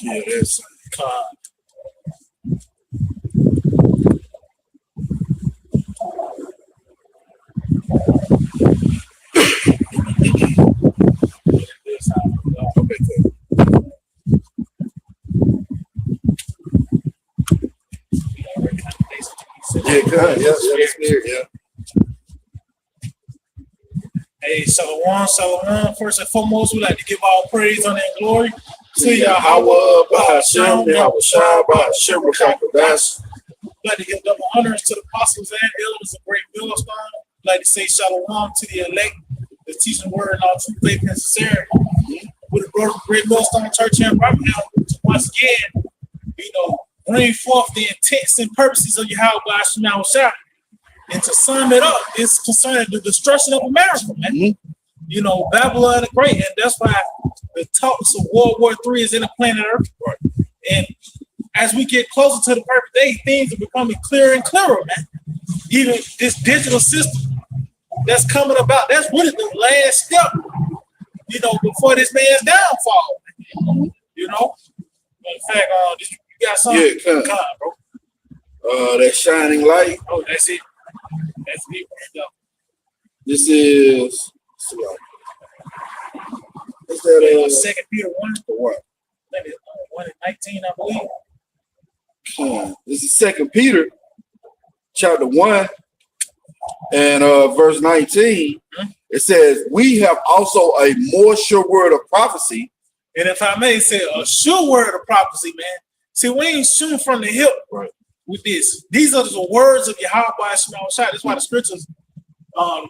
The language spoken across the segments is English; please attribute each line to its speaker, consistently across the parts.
Speaker 1: Yeah, that's God. Yeah, good. Yeah, that's weird. Yeah. Hey, Shalom. First and foremost, we like to give all praise, honor, and glory to Yahawah, by Sham, Yahawashi, by Qadash. We'd like to give double honors to the apostles and elders of Great Millstone. We'd like to say Shalom to the elect, the teaching word and all true faith and sincerity. With the brother Great Millstone Church here in Birmingham, once again, bring forth the intents and purposes of Yahawashi. And to sum it up, it's concerning the destruction of America, man. Babylon the Great, and that's why the talks of World War III is in the planet Earth. And as we get closer to the perfect day, things are becoming clearer and clearer, man. Even this digital system that's coming about, that's really the last step, before this man's downfall. In fact, you got something, bro.
Speaker 2: That shining light.
Speaker 1: Oh, that's it. That's it right there.
Speaker 2: This is
Speaker 1: Second Peter 1 for what? 1 and 19, I believe.
Speaker 2: This is Second Peter, chapter 1, and verse 19. It says, "We have also a more sure word of prophecy."
Speaker 1: And if I may say, a sure word of prophecy, man. See, we ain't shooting from the hip, right? With this, these are the words of Yahawashi. That's why the scriptures,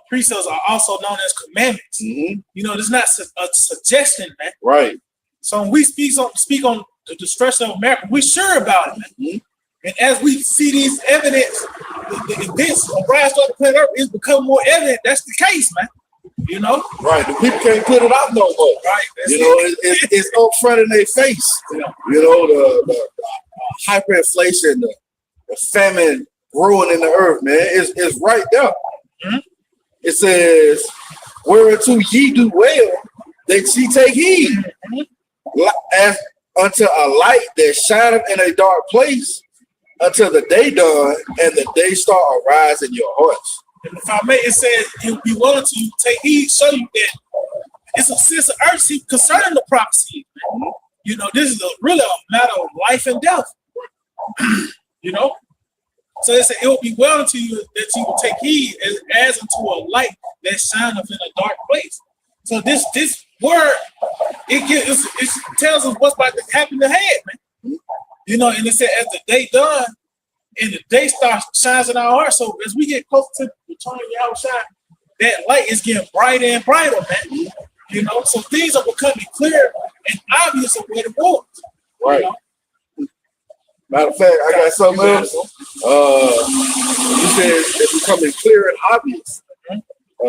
Speaker 1: precepts are also known as commandments. It's not a suggestion, man.
Speaker 2: Right.
Speaker 1: So when we speak on the destruction of America, we're sure about it, man. And as we see these evidence, the events of rise to the planet Earth is becoming more evident. That's the case, man.
Speaker 2: Right. The people can't put it out no more.
Speaker 1: Right.
Speaker 2: It's up front in their face. Yeah. The hyperinflation, the famine growing in the earth, man. It's right there. It says, "Whereunto ye do well, that ye take heed, as unto a light that shineth in a dark place, until the day dawn and the day star arise in your hearts."
Speaker 1: And if I may, it says, "He'll be willing to take heed," show you that it's a sense of urgency concerning the prophecy. This is really a matter of life and death. So it said, "It will be well unto you that you will take heed as unto a light that shineth in a dark place." So this word, it tells us what's about to happen ahead, man. And it said, "As the day done and the day star shines in our hearts." So as we get closer to the return of Yahawashi, that light is getting brighter and brighter, man. So things are becoming clear and obvious of where to go.
Speaker 2: Right. Matter of fact, I got something else. You said it's becoming clear and obvious.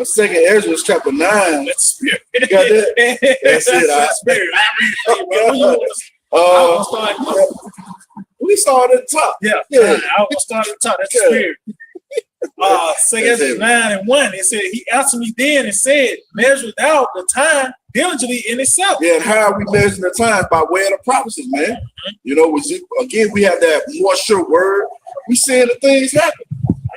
Speaker 2: Second Ezra chapter 9.
Speaker 1: That's spirit.
Speaker 2: You got that? That's it.
Speaker 1: Spirit.
Speaker 2: We started at the top.
Speaker 1: Yeah. I was starting at the top. That's the spirit. Second Ezra 9 and 1. It said, "He answered me then and said, measure out the time diligently in itself."
Speaker 2: Yeah, and how are we measuring the time? By way of the prophecies, man. Again, we have that more sure word. We seeing the things happen.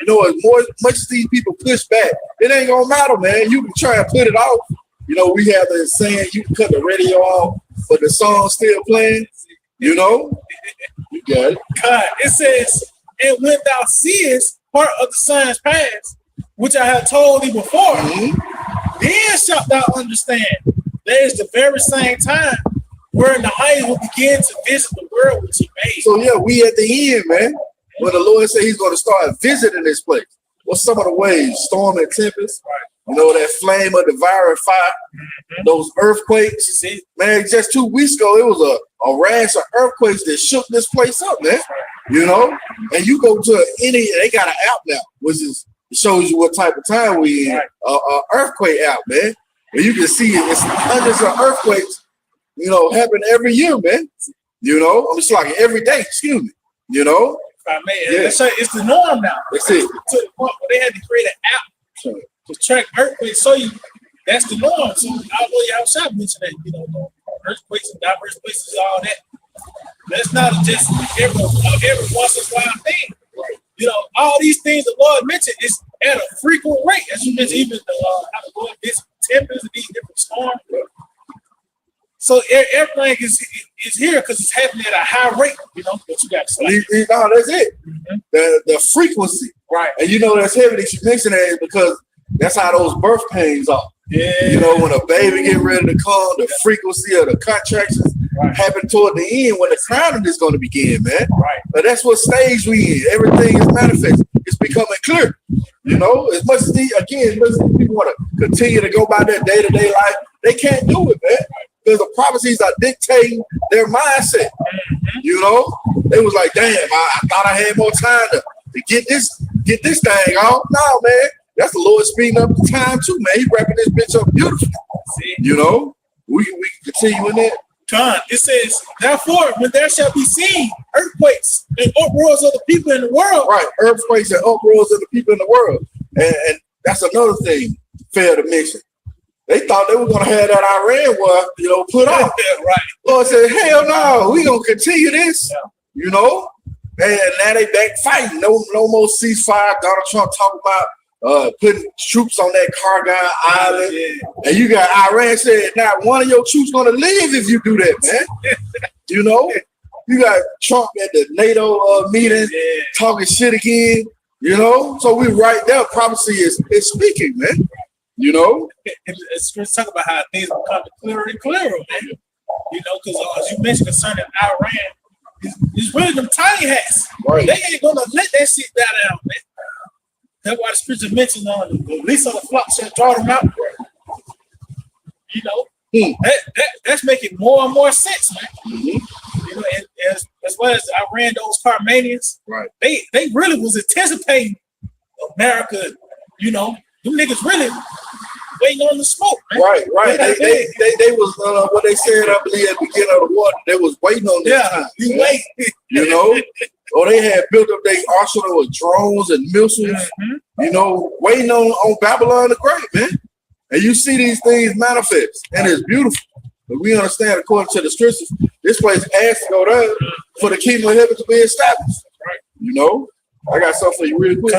Speaker 2: As much as these people push back, it ain't gonna matter, man. You can try and put it off. We have the saying, you can cut the radio off, but the song's still playing. You got it.
Speaker 1: God, it says, "And when thou seest part of the signs past, which I have told thee before, then shalt thou understand. There is the very same time wherein the highest will begin to visit the world which he made."
Speaker 2: So yeah, we at the end, man. When the Lord said he's going to start visiting this place. What's some of the ways? Storm and tempest. Right. That flame of devouring fire. Those earthquakes. Man, just 2 weeks ago, it was a rash of earthquakes that shook this place up, man. And you go to they got an app now, which is It shows you what type of time we in. Earthquake out, man. And you can see it's hundreds of earthquakes, you know, happen every year, man. You know, it's like every day, excuse me. You know?
Speaker 1: It's the norm now.
Speaker 2: That's it.
Speaker 1: To the point where they had to create an app to track earthquakes. So that's the norm. So I know Yahawashi mentioned that, you know, earthquakes in diverse places, all that. That's not just every once in a while thing. Right. You know, all these things the Lord mentioned is at a frequent rate. As you mentioned, even how the Lord gets temperatures and these different storms. So everything is here because it's happening at a high rate, you know, but you got to
Speaker 2: no, that's it. Mm-hmm. The frequency.
Speaker 1: Right.
Speaker 2: And you know that's heavy that you mention that because that's how those birth pains are. Yeah. You know, when a baby get ready to come, the frequency of the contractions happen toward the end when the crowning is going to begin, man. Right. But that's what stage we in. Everything is manifest. It's becoming clear. You know, as much as people want to continue to go by their day-to-day life, they can't do it, man. Because the prophecies are dictating their mindset. Mm-hmm. You know, they was like, damn, I thought I had more time to get this thing off. No, man, that's the Lord speeding up the time too, man. He wrapping this bitch up beautifully. See? You know, we can continue in that.
Speaker 1: John, it says, therefore, when there shall be seen earthquakes and uproars of the people in the world.
Speaker 2: Right, earthquakes and uproars of the people in the world. And that's another thing fair to mention. They thought they were going to have that Iran war, you know, put off. Right. Lord said, hell no, we going to continue this, you know. And now they back fighting. No more ceasefire. Donald Trump talking about putting troops on that Kargil Island. Yeah. And you got Iran said, not one of your troops going to live if you do that, man. You know. You got Trump at the NATO meeting talking shit again, you know. So we right there. Prophecy is speaking, man. You know,
Speaker 1: let's talk about how things become clearer and clearer, man. You know, because as you mentioned concerning Iran, it's really them tiny hats. Right. They ain't gonna let that shit die down, man. That's why the scripture mentions the least of the flock shall draw them out. You know, that's making more and more sense, man. Mm-hmm. You know, and as well as Iran, those Armenians, right? They really was anticipating America, you know. Them niggas really waiting on the smoke, man. Right.
Speaker 2: They was what they said, I believe, at the beginning of the war. They was waiting on this time.
Speaker 1: You wait.
Speaker 2: You know, or they had built up their arsenal with drones and missiles. Mm-hmm. You know, waiting on Babylon the Great, man. And you see these things manifest, and it's beautiful. But we understand, according to the scriptures, this place has to go down for the kingdom of heaven to be established. Right. You know, I got something for you real quick.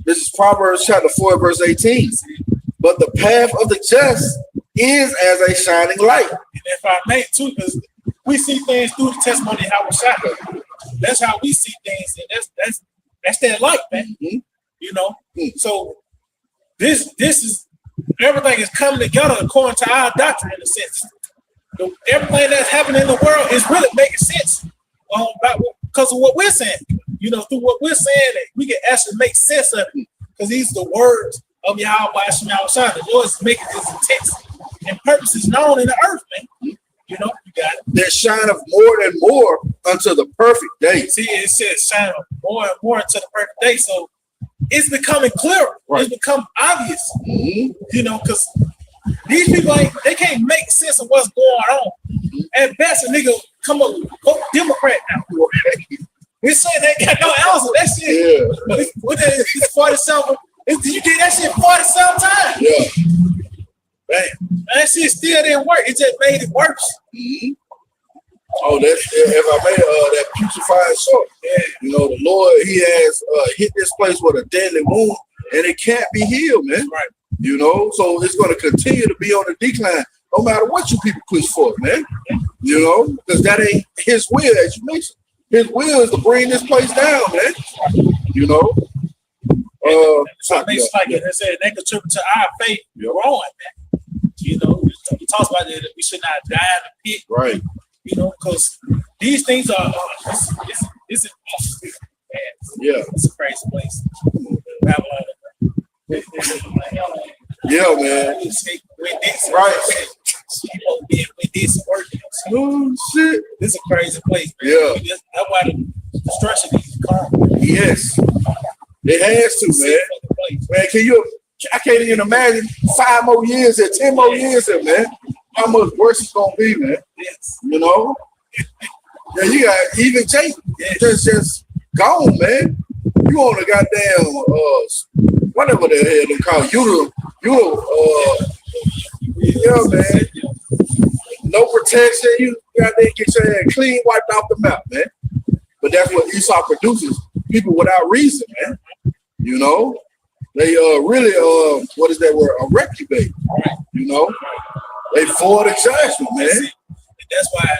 Speaker 2: This is Proverbs chapter 4, verse 18. But the path of the just is as a shining light.
Speaker 1: And if I may too, because we see things through the testimony of Yahawashi. That's how we see things, and that's that light, man. Mm-hmm. You know, so this is everything is coming together according to our doctrine in a sense. Everything that's happening in the world is really making sense because of what we're saying. You know, through what we're saying, we can actually make sense of it because these are the words of Yahawah. The Lord is making his intents and purposes known in the earth, man. You know, you got it.
Speaker 2: There shineth more and more unto the perfect day.
Speaker 1: See, it says shine more and more unto the perfect day. So it's becoming clearer. Right. It's become obvious. Mm-hmm. You know, because these people they can't make sense of what's going on. Mm-hmm. At best, a nigga come up vote Democrat now. We say they got no answer. That shit. Yeah. It's 47. You did that shit 47 times. Yeah. Man, that shit still didn't work. It just made it worse.
Speaker 2: Mm-hmm. Oh, that's if I made that putrefying salt. Yeah. You know, the Lord, he has hit this place with a deadly wound, and it can't be healed, man. Right. You know, so it's going to continue to be on the decline, no matter what you people push for, man. You know, because that ain't his will, as you mentioned. His will is to bring this place down, man. You know.
Speaker 1: So they said they contribute to our faith growing, man. You know, he talks about that we should not die in the pit. Right. You know, because these things are it's awesome. Yeah. It's a crazy place. Babylon.
Speaker 2: Yeah, man.
Speaker 1: Right. We did some work.
Speaker 2: Oh shit!
Speaker 1: This is a crazy place, man.
Speaker 2: Yeah.
Speaker 1: That's why the destruction needs to come.
Speaker 2: Yes. It has to, man. Man, I can't even imagine 5 more years and 10 more years here, man. How much worse it's gonna be, man.
Speaker 1: Yes.
Speaker 2: You know? Yeah, you got even Jake just gone, man. You on a goddamn whatever the hell they call yeah, man. No protection. You got to get your head clean, wiped off the map, man. But that's what Esau produces. People without reason, man. You know? They really what is that word? A reprobate. You know? They for the judgment, man.
Speaker 1: And that's why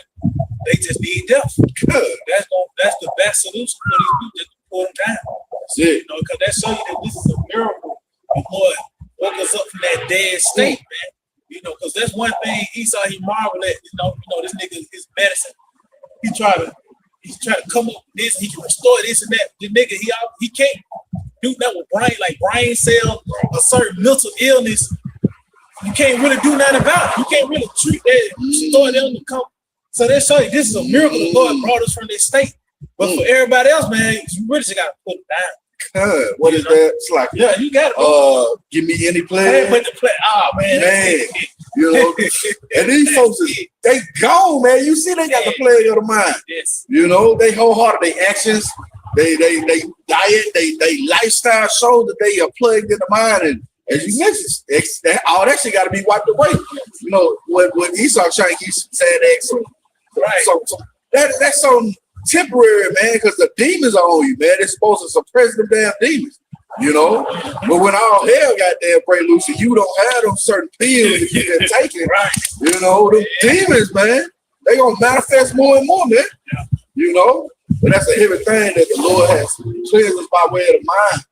Speaker 1: they just need death. Good. That's the best solution for these people, just to pull them down.
Speaker 2: That's it.
Speaker 1: You know, because that shows you that this is a miracle. The Lord woke us up from that dead state, man. You know, because that's one thing Esau, he marveled at. You know, this nigga, his medicine. He's trying to come up with this. He can restore this and that. The nigga, he can't do that with brain cells, a certain mental illness. You can't really do nothing about it. You can't really treat that, restore them to come. So that shows you this is a miracle. The Lord brought us from this state. But for everybody else, man, you really just gotta put it down.
Speaker 2: What is that? It's like,
Speaker 1: yeah, you got it.
Speaker 2: Give me any player.
Speaker 1: Put the play. Oh man,
Speaker 2: you know, and these folks, they gone, man. You see, they got the player of the mind.
Speaker 1: Yes.
Speaker 2: You know, they wholehearted. They actions, they diet, they lifestyle show that they are plugged in the mind. And as you mentioned, all that shit got to be wiped away. You know, when Esau trying to keep saying that, right? So that's so temporary, man, because the demons are on you, man. They're supposed to suppress them damn demons, you know. But when all hell goddamn break loose and you don't have them certain pills that you can take it, right? You know, the demons, man, they gonna manifest more and more, man. You know, but that's a heavy thing that the Lord has cleansed us by way of the mind.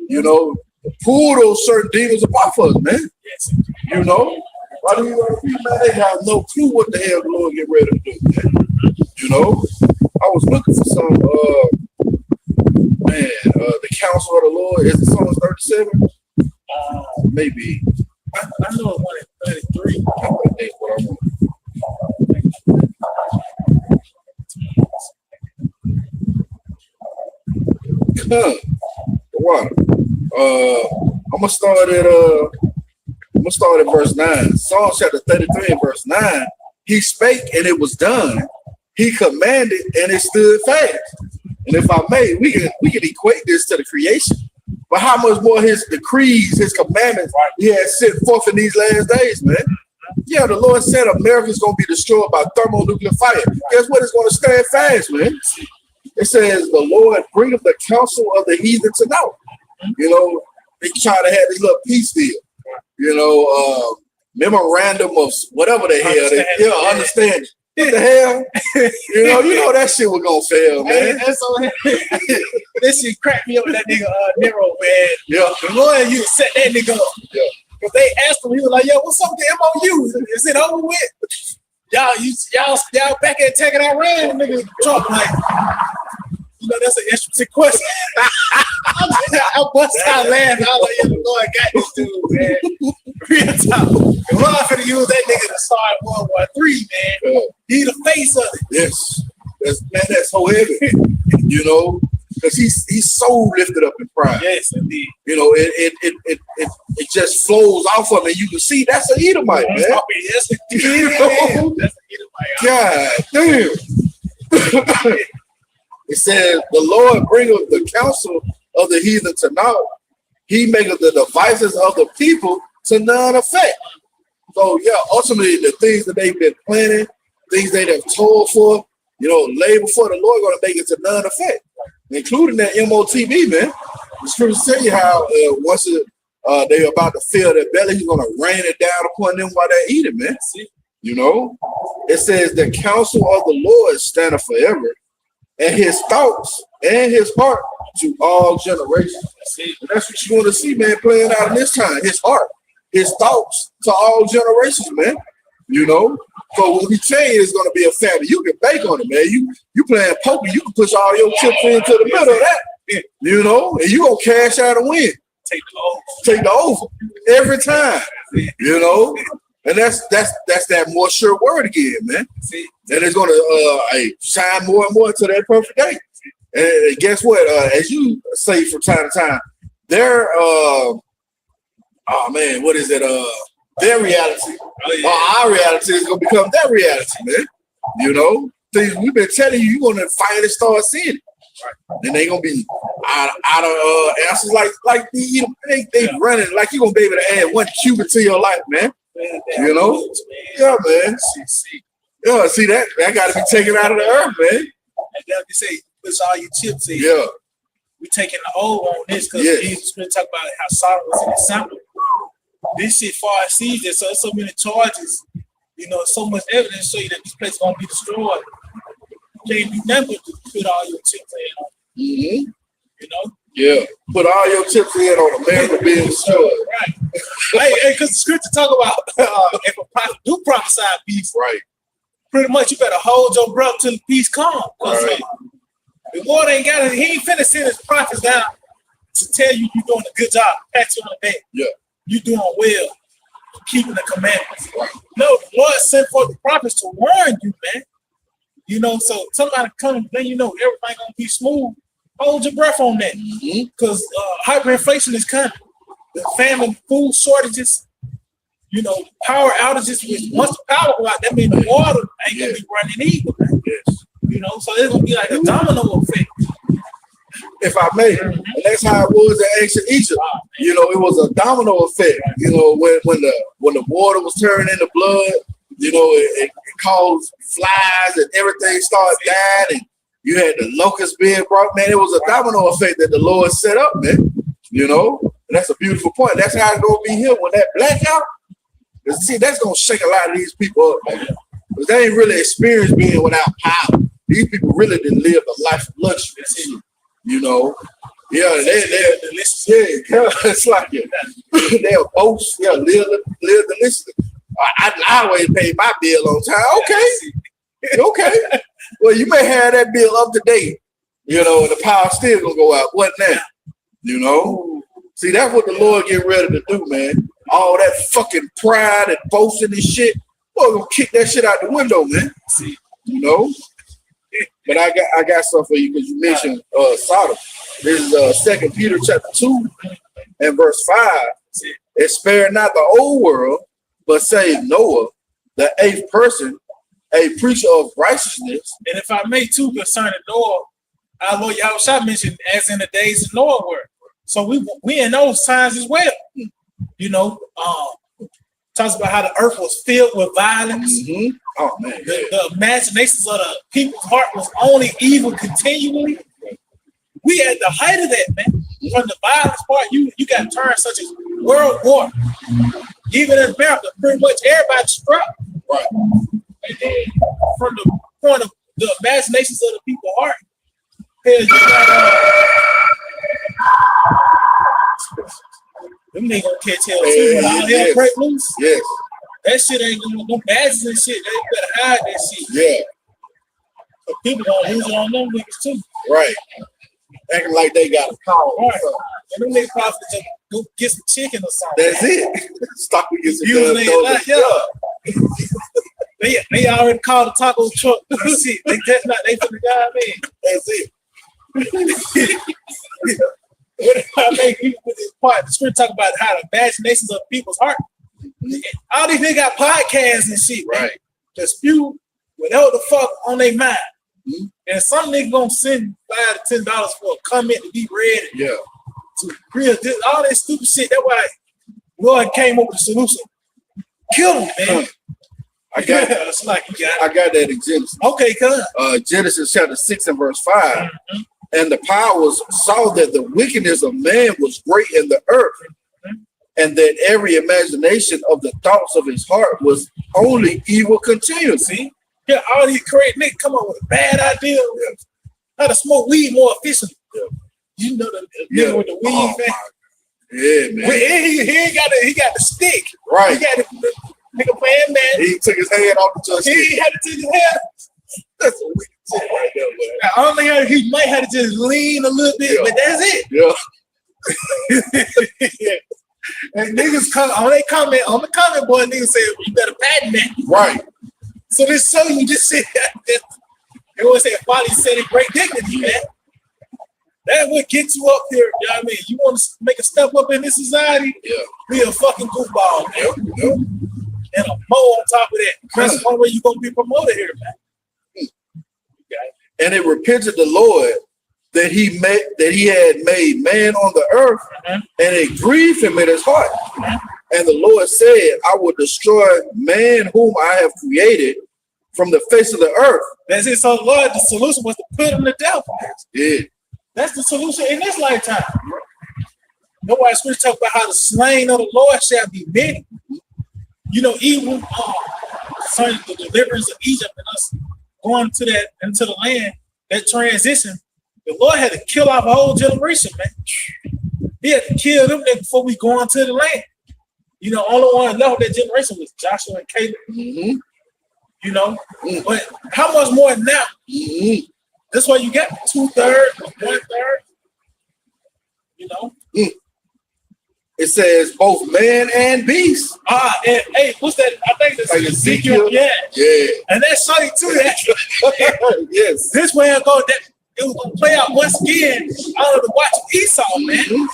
Speaker 2: You know, to pull those certain demons apart for us, man. Yes. You know, why do you want to be, man? They have no clue what the hell the Lord get ready to do, man. You know. I was looking for some, the counsel of the Lord. Is it Psalms 37? Maybe. I know it one at 33. I think that's what I want. I'm gonna start at verse 9. Psalms chapter 33 and verse 9. He spake and it was done. He commanded and it stood fast. And if I may, we can equate this to the creation. But how much more his decrees, his commandments, he has sent forth in these last days, man. Yeah, the Lord said America's going to be destroyed by thermonuclear fire. Guess what? It's going to stand fast, man. It says the Lord bringeth the counsel of the heathen to naught. You know, they try to have this little peace deal. You know, memorandum of whatever the hell. Understand. What the hell? You know that shit was gonna fail, man.
Speaker 1: That's so this shit cracked me up with that nigga Nero, man. Yeah. The Lord, you set that nigga up. Yeah. Because they asked him, he was like, yo, what's up with the MOU? Is it over with? Y'all back at attacking Iran, nigga Trump, like, you know, that's an interesting question. I bust out laughing. I was like, yeah, the Lord got this dude, man. Real talk. The Lord finna use that nigga to start World War III, man. He the face of it.
Speaker 2: Yes. That's so heavy. You know, because he's so lifted up in pride.
Speaker 1: Yes, indeed.
Speaker 2: You know, it just flows off of him, and you can see that's an Edomite, man.
Speaker 1: Yes, indeed. That's an
Speaker 2: Edomite. God damn. It says, the Lord bringeth the counsel of the heathen to naught. He maketh the devices of the people to none effect. So, yeah, ultimately, the things that they've been planning, things they have told for, you know, labor for, the Lord going to make it to none effect, including that MOTB, man. The scriptures tell you how once they're about to fill their belly, he's going to rain it down upon them while they're eating, man. You know, it says, the counsel of the Lord standeth forever, and his thoughts and his heart to all generations. And that's what you want to see, man, playing out in this time. His heart, his thoughts to all generations, man. You know? So when we tell you it's going to be a family, you can bank on it, man. You playing poker, you can push all your chips into the middle of that. You know? And you going to cash out and win. Take the over. Every time. You know? And that's that more sure word again, man. And it's going to shine more and more to that perfect day. And guess what? As you say from time to time, their oh man, what is it? Their reality, our reality is gonna become their reality, man. You know, things we've been telling you, you're gonna finally start seeing it. Then they gonna be out of answers like they running like you're gonna be able to add 1 cubit to your life, man. You know, yeah, man. Yeah, see that got to be taken out of the earth, man.
Speaker 1: And then they say, push all your chips in.
Speaker 2: Yeah.
Speaker 1: We taking the old on this because Jesus been talking about how Sodom was an example. This shit far exceeds it, so there's so many charges, you know, so much evidence show you that this place is gonna be destroyed. You can't do nothing but put all your chips in.
Speaker 2: Mm-hmm.
Speaker 1: You know?
Speaker 2: Yeah. Put all your chips in on America being destroyed.
Speaker 1: Right. Hey, because the scripture talk about if a prophet do prophesy peace,
Speaker 2: right.
Speaker 1: Pretty much you better hold your breath till the peace comes. Right. The Lord ain't got it. He ain't finna send his prophets down to tell you you're doing a good job, pat you on the back.
Speaker 2: Yeah.
Speaker 1: You're doing well, keeping the commandments.
Speaker 2: Right.
Speaker 1: No, the Lord sent for the prophets to warn you, man. You know, so somebody come and then you know everything gonna be smooth. Hold your breath on that. Because hyperinflation is coming. The famine, food shortages, you know, power outages. Once the power go out, that means the water ain't gonna be running either.
Speaker 2: Yes.
Speaker 1: You know, so it's gonna be like a domino effect.
Speaker 2: If I may, and that's how it was in ancient Egypt. You know, it was a domino effect. You know, when the water was turning into blood, you know, it caused flies and everything started dying, and you had the locusts being brought. Man, it was a domino effect that the Lord set up, man. You know, and that's a beautiful point. That's how it's gonna be here when that blackout. See, that's gonna shake a lot of these people up, man, because they ain't really experienced being without power. These people really didn't live a life of luxury. You know, it's like they'll boast, live deliciously. I always pay my bill on time. Okay. Well, you may have that bill up to date, you know, and the power still gonna go out. What now? You know? See, that's what the Lord get ready to do, man. All that fucking pride and boasting and shit. Boy, gonna kick that shit out the window, man. See, you know? But I got something for you because you mentioned Sodom. This is 2 Peter chapter 2 and verse 5. It spared not the old world, but saved Noah, the 8th person, a preacher of righteousness.
Speaker 1: And if I may too concerning Noah, our Lord Yahawashi mentioned as in the days of Noah were. So we in those times as well. You know, talks about how the earth was filled with violence.
Speaker 2: Mm-hmm. Oh man,
Speaker 1: the imaginations of the people's heart was only evil continually. We at the height of that, man. From the violence part, you got turns such as World War. Even in America, pretty much everybody's struck.
Speaker 2: Right.
Speaker 1: And then from the point of the imaginations of the people's heart, hell, you got them niggas gonna catch hell too when all hell break loose.
Speaker 2: Yes.
Speaker 1: That shit ain't gonna no badges and shit. They better hide that shit.
Speaker 2: Yeah.
Speaker 1: So people gonna lose it on them niggas too.
Speaker 2: Right. Acting like they got a call.
Speaker 1: Right. And them niggas probably just go get some chicken or something.
Speaker 2: That's it. Stop and get some
Speaker 1: They already called the taco truck. Shit. They just not they finna go in.
Speaker 2: That's it.
Speaker 1: What I make people with this part, the script talk about how the imaginations of people's heart. All these niggas got podcasts and shit, right? To spew whatever the fuck on their mind. Mm-hmm. And some nigga gonna send $5 to $10 for a comment to be read.
Speaker 2: Yeah.
Speaker 1: To real all that stupid shit. That's why Lord came up with a solution. Kill him, man.
Speaker 2: I got
Speaker 1: it's like you got it.
Speaker 2: I got that in Genesis.
Speaker 1: Okay, come.
Speaker 2: Genesis chapter 6 and verse 5. Mm-hmm. And the powers saw that the wickedness of man was great in the earth, and that every imagination of the thoughts of his heart was only evil continually.
Speaker 1: See? Yeah, all these crazy niggas come up with a bad idea how to smoke weed more efficiently. Yeah. You know the nigga with the weed, man.
Speaker 2: Yeah, man.
Speaker 1: He got the stick.
Speaker 2: Right.
Speaker 1: He got the nigga playing, man.
Speaker 2: He took his hand off the joystick.
Speaker 1: He had to take his hand.
Speaker 2: That's a wicked shit right there, man.
Speaker 1: I only heard he might have to just lean a little bit, but that's it.
Speaker 2: Yeah.
Speaker 1: And niggas come on they comment on the comment board, niggas say you better patent that.
Speaker 2: Right.
Speaker 1: So this show you just said they always say folly said in great dignity, man. That would get you up here. You know what I mean? You want to make a step up in this society?
Speaker 2: Yeah.
Speaker 1: Be a fucking goofball, man.
Speaker 2: Yep.
Speaker 1: And a mo on top of that. That's the only way you're going to be promoted here, man.
Speaker 2: And it repented the Lord that he had made man on the earth, and it grieved him in his heart. And the Lord said, I will destroy man whom I have created from the face of the earth.
Speaker 1: That's it. So, Lord, the solution was to put him to death.
Speaker 2: Yeah.
Speaker 1: That's the solution in this lifetime. Nobody scripture talk about how the slain of the Lord shall be many. You know, even concerning the deliverance of Egypt and us going to that into the land, that transition, the Lord had to kill off a whole generation, man. He had to kill them before we go into the land. You know, only one left of that generation was Joshua and Caleb.
Speaker 2: Mm-hmm.
Speaker 1: You know, but how much more now?
Speaker 2: Mm-hmm.
Speaker 1: That's why you got 2/3, 1/3. You know.
Speaker 2: It says both man and beast.
Speaker 1: And hey, what's that? I think that's
Speaker 2: Like Ezekiel.
Speaker 1: Yeah.
Speaker 2: And
Speaker 1: that show you too. That
Speaker 2: yes.
Speaker 1: this way it go. That it was gonna play out once again. I don't know to watch Esau, man.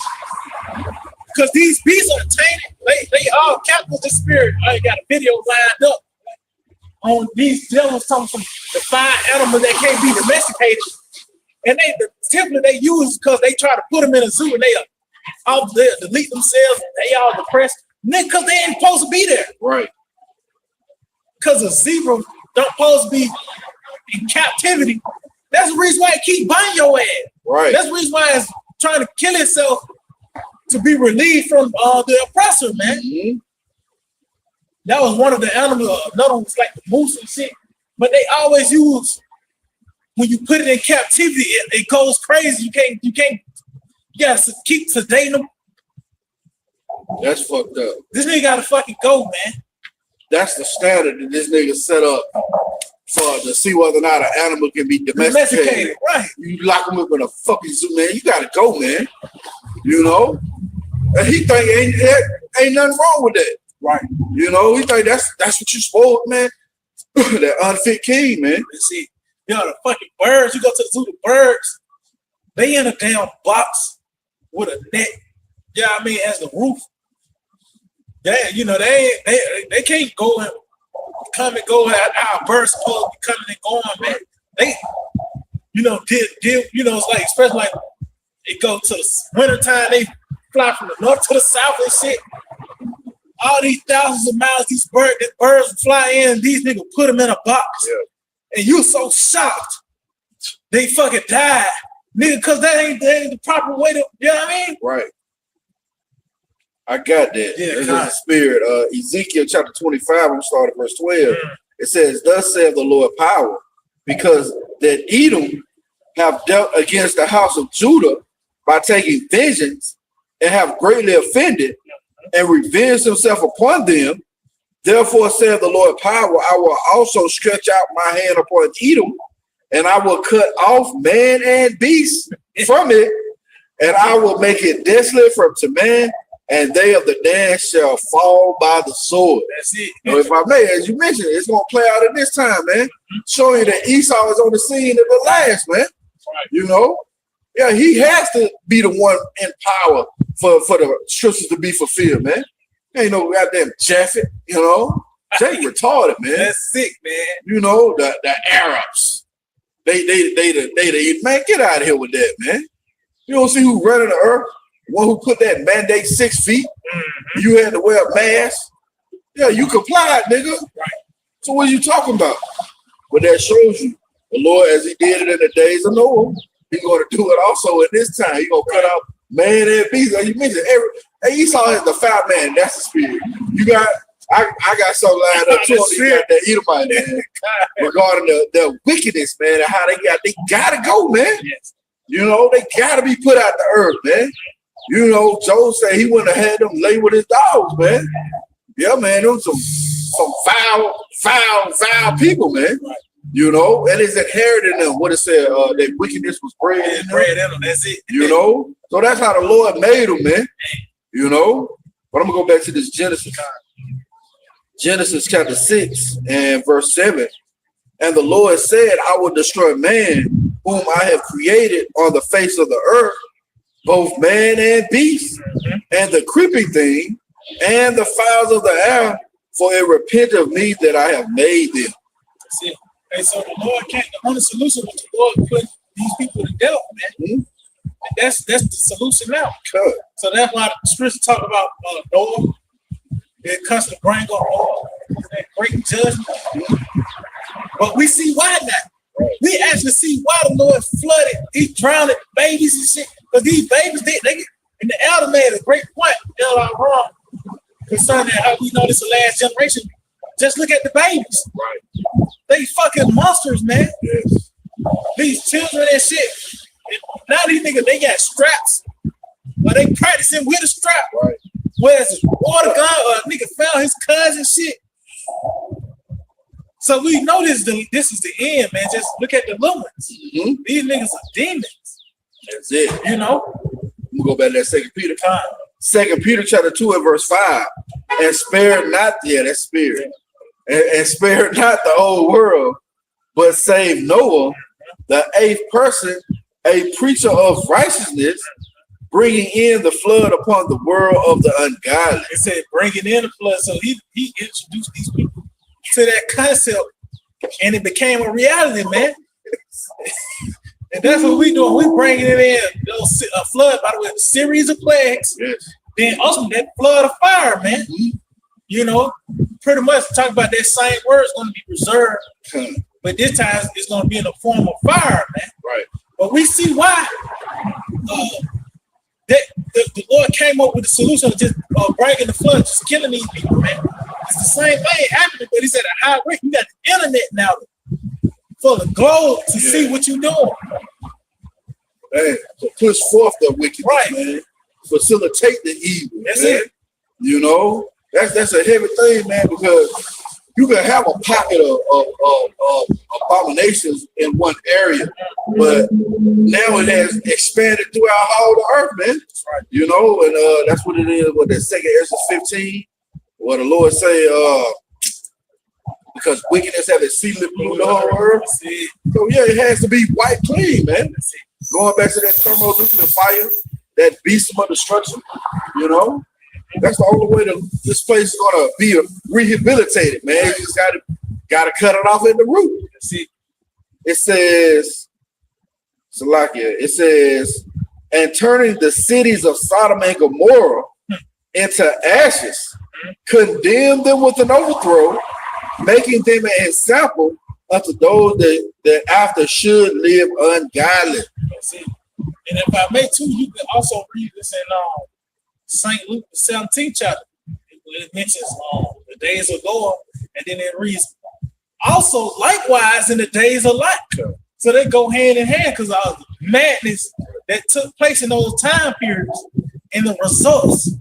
Speaker 1: Because these beasts are tainted. They all captive the spirit. I got a video lined up on these devils talking from the 5 animals that can't be domesticated. And the template they use because they try to put them in a zoo and they delete themselves. They all depressed. Because they ain't supposed to be there.
Speaker 2: Right.
Speaker 1: Because a zebra don't supposed to be in captivity. That's the reason why it keep biting your ass.
Speaker 2: Right.
Speaker 1: That's the reason why it's trying to kill itself to be relieved from the oppressor, man.
Speaker 2: Mm-hmm.
Speaker 1: That was one of the animals. Another one was like the moose and shit. But they always use, when you put it in captivity, it goes crazy. You gotta keep sedating them.
Speaker 2: That's fucked up.
Speaker 1: This nigga gotta fucking go, man.
Speaker 2: That's the standard that this nigga set up to see whether or not an animal can be domesticated.
Speaker 1: Right.
Speaker 2: You lock him up in a fucking zoo, man. You gotta go, man. You know? And he think ain't nothing wrong with that.
Speaker 1: Right.
Speaker 2: You know, he think that's what you supposed, man. That unfit king, man.
Speaker 1: See, you know, the fucking birds, you go to the zoo, the birds, they in a damn box with a net, you know what I mean, as the roof. You know, they can't go and come and go how birds supposed to be coming and going, man. They, you know, you know, it's like, especially like it go to the wintertime, they fly from the north to the south and shit. All these thousands of miles, these birds fly in, these niggas put them in a box. Yeah. And you so shocked they fucking died. Nigga, because that ain't the proper way to, you know what I mean?
Speaker 2: Right. I got that.
Speaker 1: Yeah,
Speaker 2: there's a spirit. Ezekiel chapter 25, I'm going to start at verse 12. It says, thus saith the Lord power, because that Edom have dealt against the house of Judah by taking vengeance and have greatly offended and revenged himself upon them. Therefore saith the Lord power, I will also stretch out my hand upon Edom, and I will cut off man and beast from it, and I will make it desolate from to man, and they of the land shall fall by the sword.
Speaker 1: That's it.
Speaker 2: Now, if I may, as you mentioned, it's going to play out in this time, man. Showing you that Esau is on the scene at the last, man.
Speaker 1: Right.
Speaker 2: You know? Yeah, he has to be the one in power for the scriptures to be fulfilled, man. Ain't no goddamn Japhet, you know? They retarded, man.
Speaker 1: That's sick, man.
Speaker 2: You know, the Arabs. They man, get out of here with that, man. You don't see who running the earth? One who put that mandate 6 feet. Mm-hmm. You had to wear a mask. Yeah, you complied, nigga.
Speaker 1: Right.
Speaker 2: So what are you talking about? But that shows you the Lord, as he did it in the days of Noah, he's going to do it also in this time. He's going to cut out man and beast. Like you mentioned, Esau is the foul man. That's the spirit. You got, I got something lined up too on that Edomite, man, regarding the wickedness, man, and how they got to go, man. Yes. You know, they got to be put out the earth, man. You know, Job said he wouldn't have had them lay with his dogs, man. Yeah, man, them some foul people, man. Right. You know, and it's inherited in them. What it said, that wickedness was bred in them.
Speaker 1: That's it.
Speaker 2: You know, so that's how the Lord made them, man. You know, but I'm gonna go back to this Genesis. Genesis chapter 6 and verse 7. And the Lord said, I will destroy man whom I have created on the face of the earth, both man and beast, and the creeping thing, and the fowls of the air, for it repent of me that I have made them.
Speaker 1: See, and so the Lord can't. The only solution was the Lord put these people to death, man. And that's the solution now.
Speaker 2: Good.
Speaker 1: So that's why the scripture talk about Noah. It comes to bring on that great judgment. But we see why now. We actually see why the Lord flooded. He drowned babies and shit. Because these babies, they and the elder made a great point, wrong, concerning how we know this is the last generation. Just look at the babies.
Speaker 2: Right.
Speaker 1: They fucking monsters, man.
Speaker 2: Yes.
Speaker 1: These children and shit. And now these niggas, they got straps. But they practicing with a strap.
Speaker 2: Right.
Speaker 1: Whereas a water gun or a nigga found his cousin shit. So we know this is the end, man. Just look at the little ones. These niggas are demons.
Speaker 2: That's it.
Speaker 1: You know?
Speaker 2: We'll go back to that 2 Peter. 2 Peter chapter 2 and verse 5. And spare not, that's spirit. And spare not the whole world, but save Noah, the 8th person, a preacher of righteousness, bringing in the flood upon the world of the ungodly.
Speaker 1: It said bringing in the flood. So he introduced these people to that concept, and it became a reality, man. And that's what we doing. We bringing it in. A flood, by the way, a series of plagues.
Speaker 2: Yes.
Speaker 1: Then ultimately that flood of fire, man. You know, pretty much talk about that same word is going to be preserved, but this time it's going to be in the form of fire, man.
Speaker 2: Right.
Speaker 1: But we see why the Lord came up with the solution of just breaking the flood, just killing these people, man. It's the same thing happening, but it's at a high rate. You got the internet now for the globe to see what you're doing.
Speaker 2: Man, to push forth the wickedness,
Speaker 1: right,
Speaker 2: man. Facilitate the evil.
Speaker 1: That's
Speaker 2: man.
Speaker 1: it.
Speaker 2: You know, that's a heavy thing, man, because you can have a pocket of abominations in one area, but now it has expanded throughout all the earth, man. Right. You know, and that's what it is with that 2 Ezra 15, where the Lord say, because wickedness have exceedingly polluted the whole earth. So yeah, it has to be wiped clean, man. Going back to that thermonuclear fire, that beast of destruction, you know. That's the only way that this place is gonna be rehabilitated, man. You just gotta cut it off at the root. See, it says, Salakia, it says, and turning the cities of Sodom and Gomorrah into ashes, condemn them with an overthrow, making them an example unto those that after should live ungodly.
Speaker 1: See, and if I may too, you can also read this in St. Luke, the 17th chapter. It mentions the days of Noah, and then it reads, also likewise in the days of Lot. So they go hand in hand because of the madness that took place in those time periods and the results.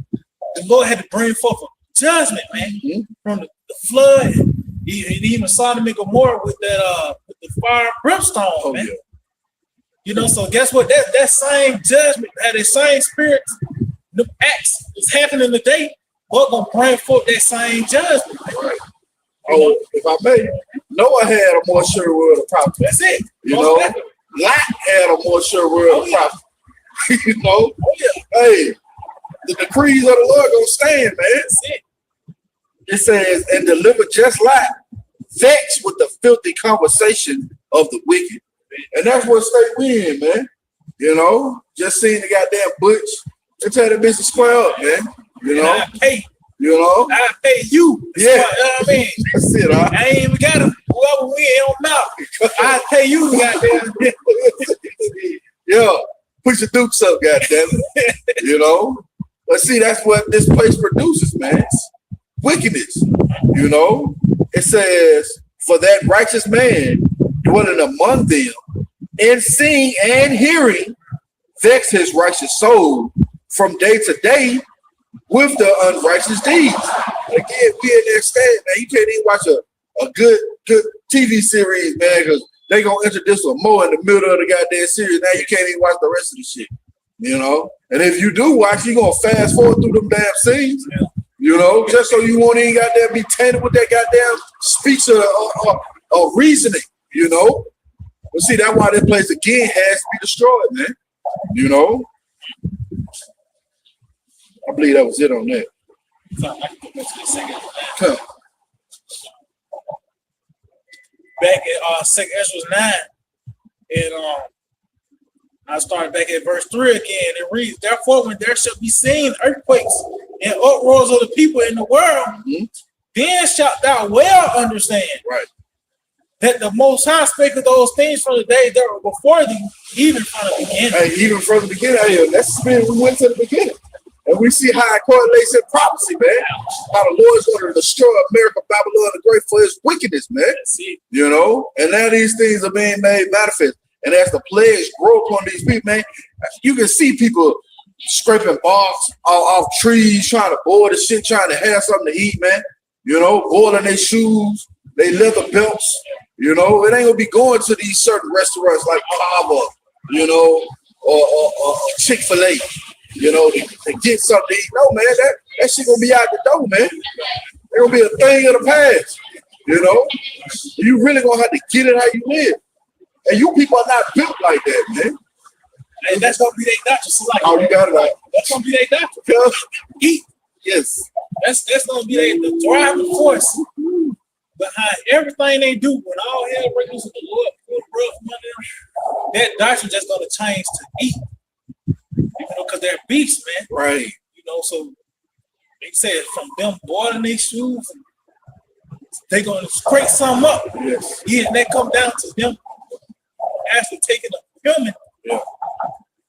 Speaker 1: The Lord had to bring forth a judgment, man, from the flood, and even Sodom and Gomorrah with that with the fire and brimstone, man. Yeah. You know, so guess what? That same judgment, that same spirit, the acts is happening today. We're gonna bring forth that same judgment. Right.
Speaker 2: Oh, if I may, Noah had a more sure word of prophecy.
Speaker 1: That's it.
Speaker 2: You know, Lot had a more sure word of prophecy. You know, hey, the decrees of the Lord gonna stand, man.
Speaker 1: That's it.
Speaker 2: It says, and deliver just Lot, vexed with the filthy conversation of the wicked. And that's what state we in, man. You know, just seeing the goddamn butch. They tell that bitch to square up, man. You know,
Speaker 1: I pay.
Speaker 2: You know,
Speaker 1: I pay you.
Speaker 2: Yeah,
Speaker 1: you know what I mean,
Speaker 2: that's it. Huh?
Speaker 1: I ain't even got to whoever we don't know. I pay you, goddamn.
Speaker 2: Yeah, put your dukes up, goddamn. You know, but see, that's what this place produces, man. It's wickedness. You know, it says, for that righteous man dwelling among them, and seeing and hearing, vex his righteous soul from day to day with the unrighteous deeds. Again, we in that state, man. You can't even watch a good TV series, man, because they gonna introduce a more in the middle of the goddamn series. Now you can't even watch the rest of the shit. You know? And if you do watch, you gonna fast forward through them damn scenes. You know, just so you won't even goddamn be tainted with that goddamn speech of reasoning, you know. But see, that's why this place again has to be destroyed, man. You know? I believe that was it on that.
Speaker 1: So I can go back to the second.
Speaker 2: Huh.
Speaker 1: Back at Second Ezra 9, and I started back at verse 3 again. It reads, "Therefore, when there shall be seen earthquakes and uproars of the people in the world, then shalt thou well understand that the Most High spake of those things from the days that were before thee, even from the beginning."
Speaker 2: Hey, even from the beginning, that's the spirit we went to the beginning. And we see how it correlates in prophecy, man. How the Lord's going to destroy America, Babylon the Great for his wickedness, man. You know? And now these things are being made manifest. And as the plagues grow upon these people, man, you can see people scraping barks off trees, trying to boil the shit, trying to have something to eat, man. You know, boiling their shoes, their leather belts. You know, it ain't going to be going to these certain restaurants like Kava, you know, or Chick-fil-A. You know, to get something to eat. No, man, that shit gonna be out the door, man. It's gonna be a thing of the past. You know, you really gonna have to get it how you live. And you people are not built like that, man.
Speaker 1: And that's gonna be their doctrine. So like,
Speaker 2: oh, you got it right.
Speaker 1: That's gonna be their doctrine. Eat.
Speaker 2: Yes.
Speaker 1: That's gonna be the driving force behind everything they do. When all hell breaks loose, the Lord put rough from under them, that doctrine just gonna change to eat. You know, because they're beasts, man.
Speaker 2: Right.
Speaker 1: You know, so they said from them boiling their shoes, they gonna scrape some up.
Speaker 2: Yes.
Speaker 1: Yeah, and they come down to them actually taking a human.
Speaker 2: Yeah.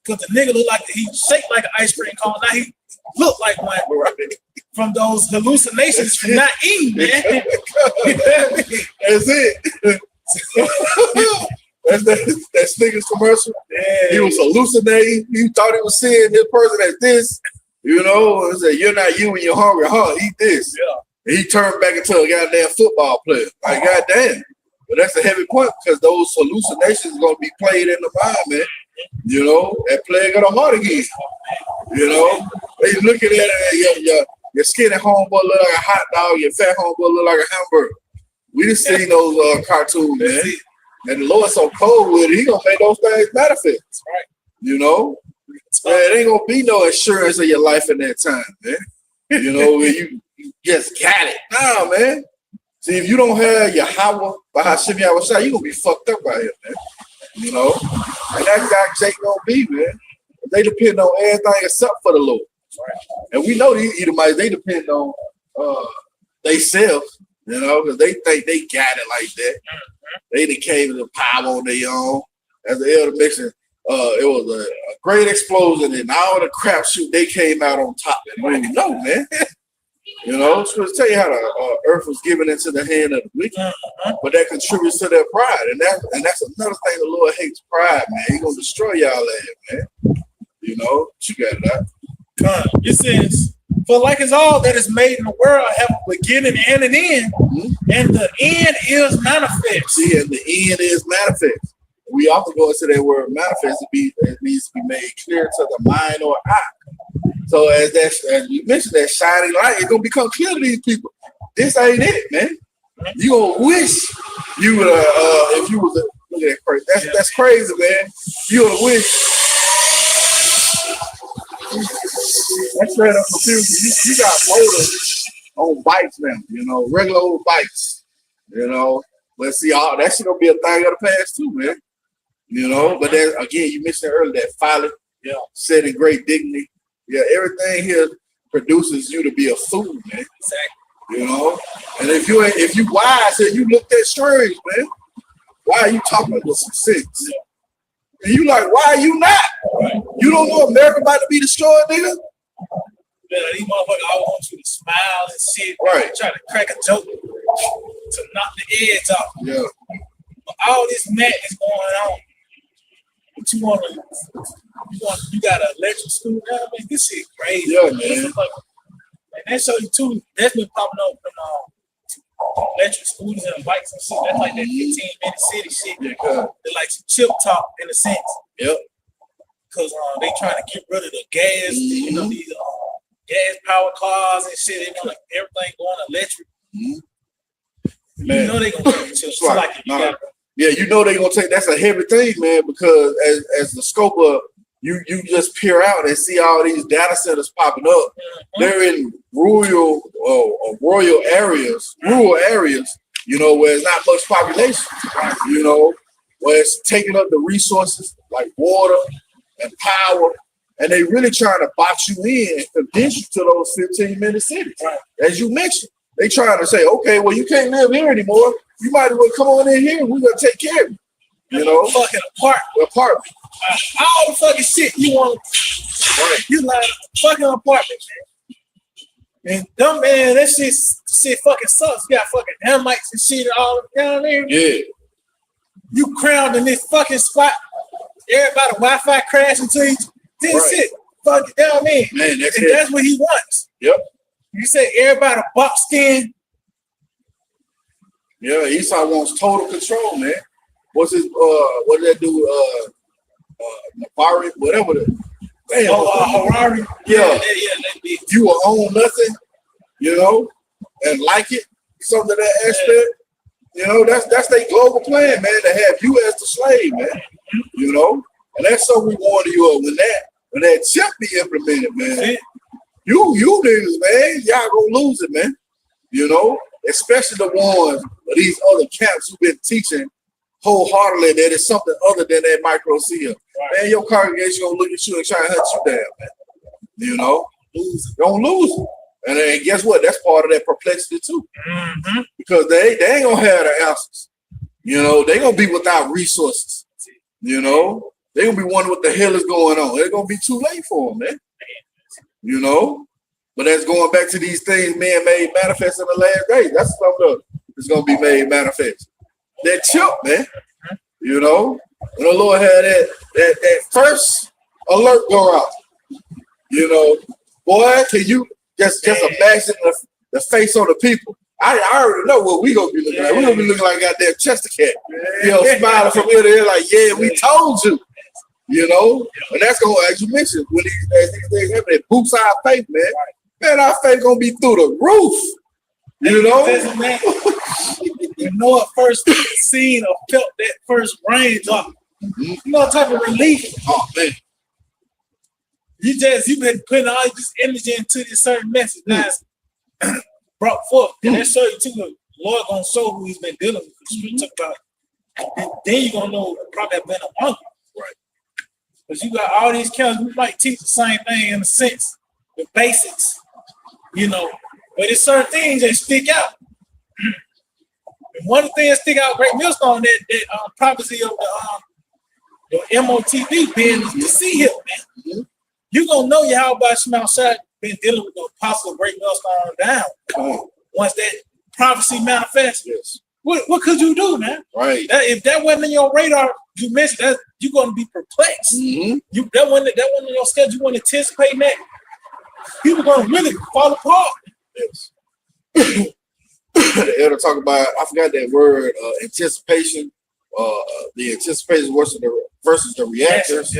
Speaker 1: Because the nigga look like he shaped like an ice cream cone. Now he look like one.
Speaker 2: Right.
Speaker 1: From those hallucinations from not eating, man.
Speaker 2: That's it. That's that Snickers commercial. Yeah. He was hallucinating. He thought he was seeing this person as this. You know, and said, "You're not you when you're hungry, huh? Eat this."
Speaker 1: Yeah.
Speaker 2: And he turned back into a goddamn football player. Like, goddamn. But that's a heavy point because those hallucinations are going to be played in the mind, man. You know, that plague of the heart again. You know, they looking at it, your skinny homeboy look like a hot dog, your fat homeboy look like a hamburger. We just seen those cartoons, man. And the Lord's so cold with it, he gonna make those things manifest. Right. You know? Man, it ain't gonna be no insurance of your life in that time, man. You know, where you just got it. Nah, man. See, if you don't have Yahawah by Hashem Yahawashi, you gonna be fucked up out here, man. You know? And that's how Jake gonna be, man. They depend on everything except for the Lord. Right. And we know these Edomites, they depend on themselves, you know, because they think they got it like that. They done came to power on their own. As the elder mentioned, it was a great explosion and all the crap shoot, they came out on top. Like, no, man. You know, it's supposed to tell you how the earth was given into the hand of the wicked, but that contributes to their pride. And that's another thing the Lord hates, pride, man. He's going to destroy y'all ass, man. You know, you got it out.
Speaker 1: It says, "For like as all that is made in the world have a beginning and an end, and the end is manifest."
Speaker 2: See, and the end is manifest. We often go into that word manifest. It needs to be made clear to the mind or eye. So as you mentioned, that shining light, it's gonna become clear to these people. This ain't it, man. You gonna wish you would if you was look at that crazy. That's crazy, man. You gonna wish. That's straight up confusing. You got motors on bikes now, you know, regular old bikes, you know. But see, all that shit gonna be a thing of the past too, man. You know, but then again, you mentioned earlier that folly, said in great dignity. Yeah, everything here produces you to be a fool, man.
Speaker 1: Exactly.
Speaker 2: You know, and if you wise and you look that strange, man, why are you talking with some sense? And you like, why are you not? Right. You don't know America about to be destroyed, nigga?
Speaker 1: Yeah, these motherfuckers all want you to smile and shit.
Speaker 2: Right.
Speaker 1: Try to crack a joke to knock the edge off.
Speaker 2: Yeah.
Speaker 1: But all this madness going on. But you got an electric scooter now, man. This shit crazy.
Speaker 2: Yeah, man.
Speaker 1: And that show you too, that's been popping up from electric scooters and bikes and shit. That's like that 15-minute city shit. Yeah, they're like some chip talk in a sense.
Speaker 2: Yep.
Speaker 1: Because they trying to get rid of the gas, you know, these gas powered cars and shit. They want everything going electric.
Speaker 2: Man.
Speaker 1: You know they gonna chips. So like
Speaker 2: Yeah, you know they're gonna take. That's a heavy thing, man, because as the scope of you just peer out and see all these data centers popping up. They're in rural areas, you know, where there's not much population, you know, where it's taking up the resources like water and power, and they really trying to box you in and convince you to those 15-minute cities. As you mentioned, they trying to say, okay, well, you can't live here anymore. You might as well come on in here. We're gonna take care of you. You know,
Speaker 1: fucking apartment. All the fucking shit you want. Right. You like fucking apartment, man. And dumb man, that shit fucking sucks. You got fucking termites and shit all down there.
Speaker 2: Yeah.
Speaker 1: You crammed in this fucking spot. Everybody Wi-Fi crashing to you. This shit fucking down there.
Speaker 2: Man,
Speaker 1: that's what he wants.
Speaker 2: Yep.
Speaker 1: You say everybody boxed in.
Speaker 2: Yeah, Esau wants total control, man. What's his what did that do? Nabari, whatever
Speaker 1: Harari.
Speaker 2: Yeah. You will own nothing, you know, and like it, something to that aspect. You know, that's their global plan, man, to have you as the slave, man. You know, and that's something we warn you of when that chip be implemented, man. You niggas, man, y'all gonna lose it, man. You know, especially the ones of these other camps who've been teaching wholeheartedly that it's something other than that microcia. Man, your congregation gonna look at you and try and hunt you down, man. You know, don't lose it. And then guess what? That's part of that perplexity too. Because they ain't gonna have the answers. You know, they gonna be without resources. You know, they gonna be wondering what the hell is going on. It's gonna be too late for them, man. You know, but that's going back to these things man made manifest in the last days. That's something that's gonna be made manifest. That chip, man. You know, when the Lord had that first alert go out. You know, boy, can you just imagine the face on the people? I already know what we gonna be looking like. We're gonna be looking like goddamn Chester Cat. You know, smiling from ear to ear like, yeah, we told you. You know, and that's gonna, as you mentioned, when these things happen, it boosts our faith, man. Man, our faith gonna be through the roof. You know,
Speaker 1: you know what first seen or felt that first rain drop. You know what type of relief.
Speaker 2: Oh man.
Speaker 1: You've been putting all this energy into this certain message now it's brought forth. And that show you too, the Lord gonna show who he's been dealing with. You talk about it. And then you're gonna know probably have been among you.
Speaker 2: Right.
Speaker 1: Because you got all these counts, we might teach the same thing in a sense, the basics, you know, but there's certain things that stick out. And one of the things that stick out, Great Millstone, that prophecy of the MOTB being the sea hill, man. You're gonna know Yahawah Sham outside been dealing with the apostle of Great Millstone down. Once that prophecy manifests, what could you do, man?
Speaker 2: Right.
Speaker 1: If that wasn't in your radar, you mentioned that you're gonna be perplexed. That wasn't in your schedule. You weren't anticipating that. People gonna really fall apart.
Speaker 2: Yes. The elder talk about, I forgot that word, anticipation. The anticipation versus the reactors.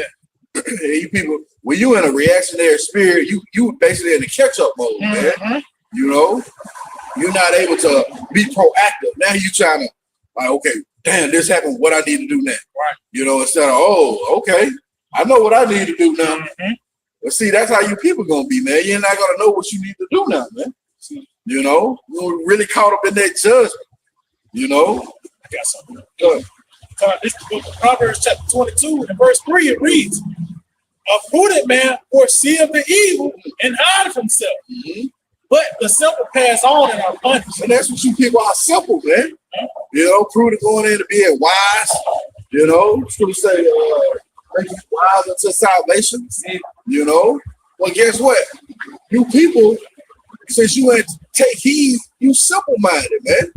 Speaker 2: You people, when you in a reactionary spirit, you basically in a catch-up mode, man. You know, you're not able to be proactive. Now you trying to, like, okay, damn, this happened. What I need to do now, right? You know, instead of, oh, okay, I know what I need to do now. But see, that's how you people gonna be, man. You're not gonna know what you need to do now, man. You know, you're really caught up in that judgment. You know,
Speaker 1: I got something. Good. This is the book of Proverbs, chapter 22, and verse 3. It reads, "A prudent man foreseeth the evil and hideth himself, but the simple pass on and are punished."
Speaker 2: And that's what you people are, simple, man. You know, prudent going into being wise. You know, scripture say, "Make you wise unto salvation." You know, well, guess what? You people, since you ain't take heed, you simple-minded, man.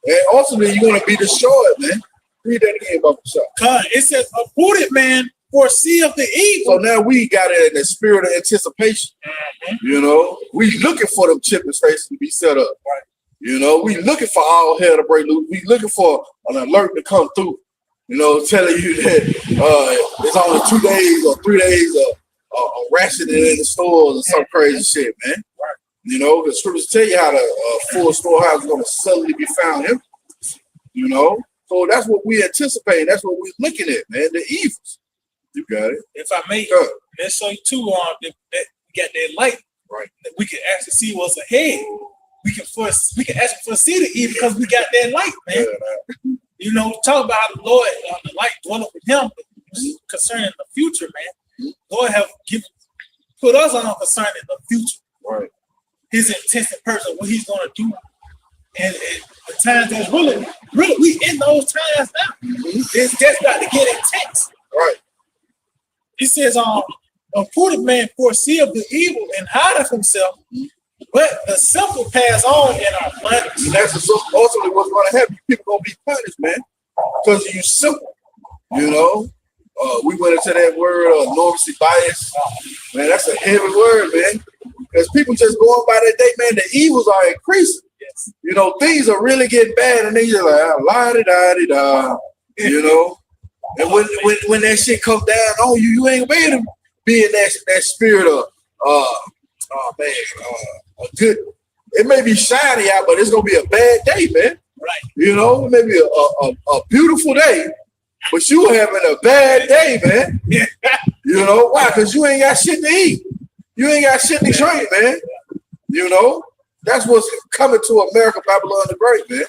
Speaker 2: And ultimately, you're gonna be destroyed, man. Read that again, Bubba Shop.
Speaker 1: It says, "A prudent man foreseeth the evil."
Speaker 2: So now we got it in the spirit of anticipation. You know, we looking for them chipping faces to be set up. Right. You know, we looking for all hell to break loose. We looking for an alert to come through. You know, telling you that it's only 2 days or 3 days of rationing in the stores or some crazy shit, man. Right. You know, the scriptures tell you how the full storehouse is going to suddenly be found empty. You know. So that's what we anticipate. That's what we're looking at, man. The evils. You got it.
Speaker 1: If I may, let's show you too. That we got that light,
Speaker 2: right?
Speaker 1: That we can actually see what's ahead. We can actually foresee the evil because we got that light, man. Yeah, you know, talk about the Lord, the light dwelling with Him concerning the future, man. Lord have put us on concerning the future,
Speaker 2: right?
Speaker 1: His intent and purpose of what He's going to do, and the times that's really we in those times now. It's just about to get intense,
Speaker 2: right?
Speaker 1: He says, a prudent man foreseeth the evil and hideth himself, but the simple pass on in our abundance.
Speaker 2: And that's ultimately what's going to happen. People going to be punished, man, because you're simple. You know, we went into that word, enormously biased. Man, that's a heavy word, man. Because people just going by that day, man, the evils are increasing.
Speaker 1: Yes.
Speaker 2: You know, things are really getting bad, and then you're like, la-di-da-di-da, you know. And when that shit comes down on you, you ain't ready to be in that spirit of, a good. It may be shiny out, but it's gonna be a bad day, man.
Speaker 1: Right.
Speaker 2: You know, maybe a beautiful day, but you having a bad day, man. You know why? Because you ain't got shit to eat. You ain't got shit to drink, man. You know, that's what's coming to America, Babylon the Great, man.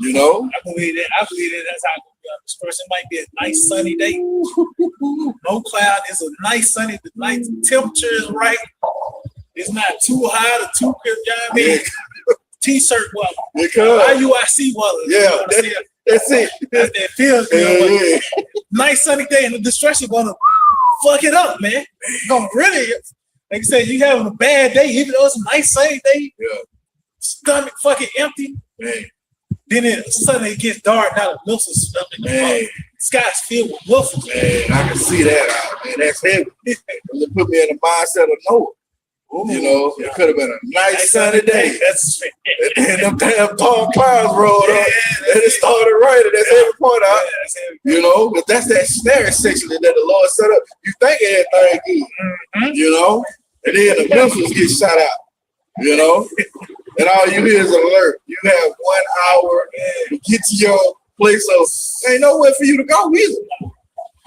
Speaker 2: You know,
Speaker 1: I believe that. That's how this person might be a nice sunny day. No cloud. It's a nice sunny. The nice temperature is right. It's not too hot or too cold. You know what I mean? T-shirt weather. IUIC weather.
Speaker 2: Yeah, that's it.
Speaker 1: That's that feels good. Yeah. Nice sunny day, and the distressor gonna fuck it up, man. Gonna really, like I said, you having a bad day, even though it's a nice sunny day.
Speaker 2: Yeah.
Speaker 1: Stomach fucking empty.
Speaker 2: Man.
Speaker 1: Then it suddenly it gets dark. Now the missiles stuff in the sky's filled with missiles.
Speaker 2: Man, I can see that out, man. That's heavy. It put me in the mindset of Noah. You know, it could have been a nice sunny day.
Speaker 1: That's
Speaker 2: and them damn tall clouds rolled up, and it started raining. That's every point out. You know, but that's that snare section that the Lord set up. You think everything good, you know, and then the missiles get shot out, you know, and all you hear is an alert. You have 1 hour to get to your place, so ain't nowhere for you to go either.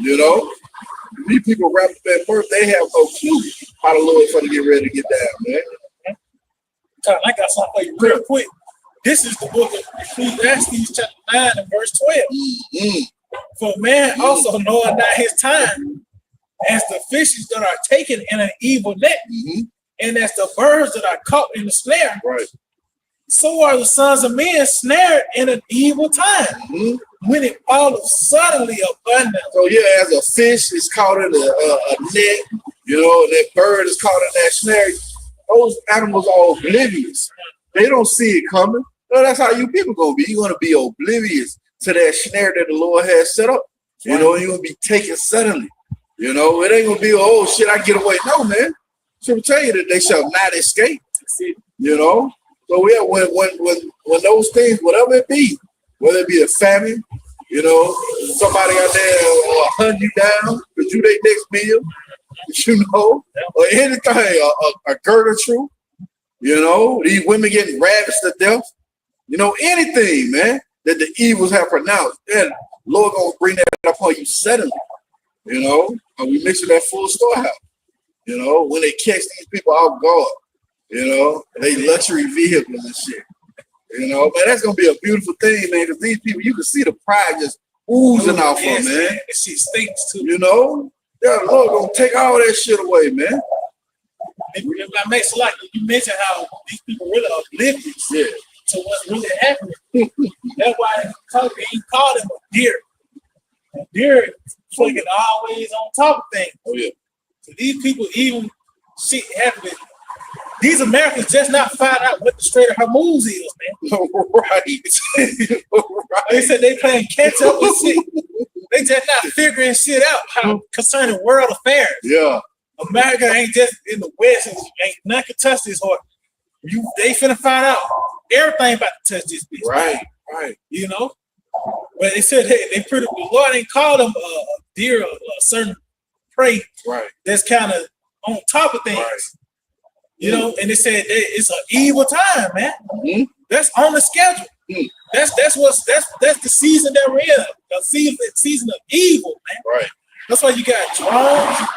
Speaker 2: You know, these people wrapped up at birth, they have no clue how the Lord's going to get ready to get down, man.
Speaker 1: I got something for you real quick. This is the book of Ecclesiastes chapter 9 and verse 12.
Speaker 2: Mm-hmm.
Speaker 1: For man also knoweth not his time, as the fishes that are taken in an evil net, and as the birds that are caught in the snare.
Speaker 2: Right.
Speaker 1: So are the sons of men snared in an evil time, when it falleth suddenly abundant.
Speaker 2: So yeah, as a fish is caught in a net, you know, and that bird is caught in that snare, those animals are oblivious. They don't see it coming. No, that's how you people gonna be. You're gonna be oblivious to that snare that the Lord has set up. You know, you're gonna be taken suddenly. You know, it ain't gonna be, oh shit, I get away. No, man. So we tell you that they shall not escape. You know? So yeah, when those things, whatever it be, whether it be a famine, you know, somebody out there will hunt you down because you their next meal, you know, or anything, a girder truth, you know, these women getting ravished to death, you know, anything, man, that the evils have pronounced, then Lord gonna bring that upon you suddenly, you know, and we mix with that full storehouse, you know, when they catch these people off guard, you know, they luxury vehicles and shit. You know, man, that's gonna be a beautiful thing, man. Because these people, you can see the pride just oozing off them, man.
Speaker 1: She stinks too.
Speaker 2: You know, yeah, the Lord gonna take all that shit away, man.
Speaker 1: If I make so like you mentioned how these people really are oblivious to what's really happening. That's why he called him a deer. A deer fucking always on top of things.
Speaker 2: Oh yeah.
Speaker 1: So these people even shit happening. These Americans just not find out what the Strait of Hormuz is, man.
Speaker 2: Right.
Speaker 1: They said they playing catch up with shit. They just not figuring shit out how concerning world affairs.
Speaker 2: Yeah.
Speaker 1: America ain't just in the West. Ain't nothing can touch this horse. They finna find out everything about to touch this bitch.
Speaker 2: Right.
Speaker 1: You know? But they said the Lord ain't called them a deer, a certain prey.
Speaker 2: Right.
Speaker 1: That's kind of on top of things.
Speaker 2: Right.
Speaker 1: You know, and they said it's an evil time, man. That's on the schedule. That's the season that we're in. The season of evil, man.
Speaker 2: Right.
Speaker 1: That's why you got drones.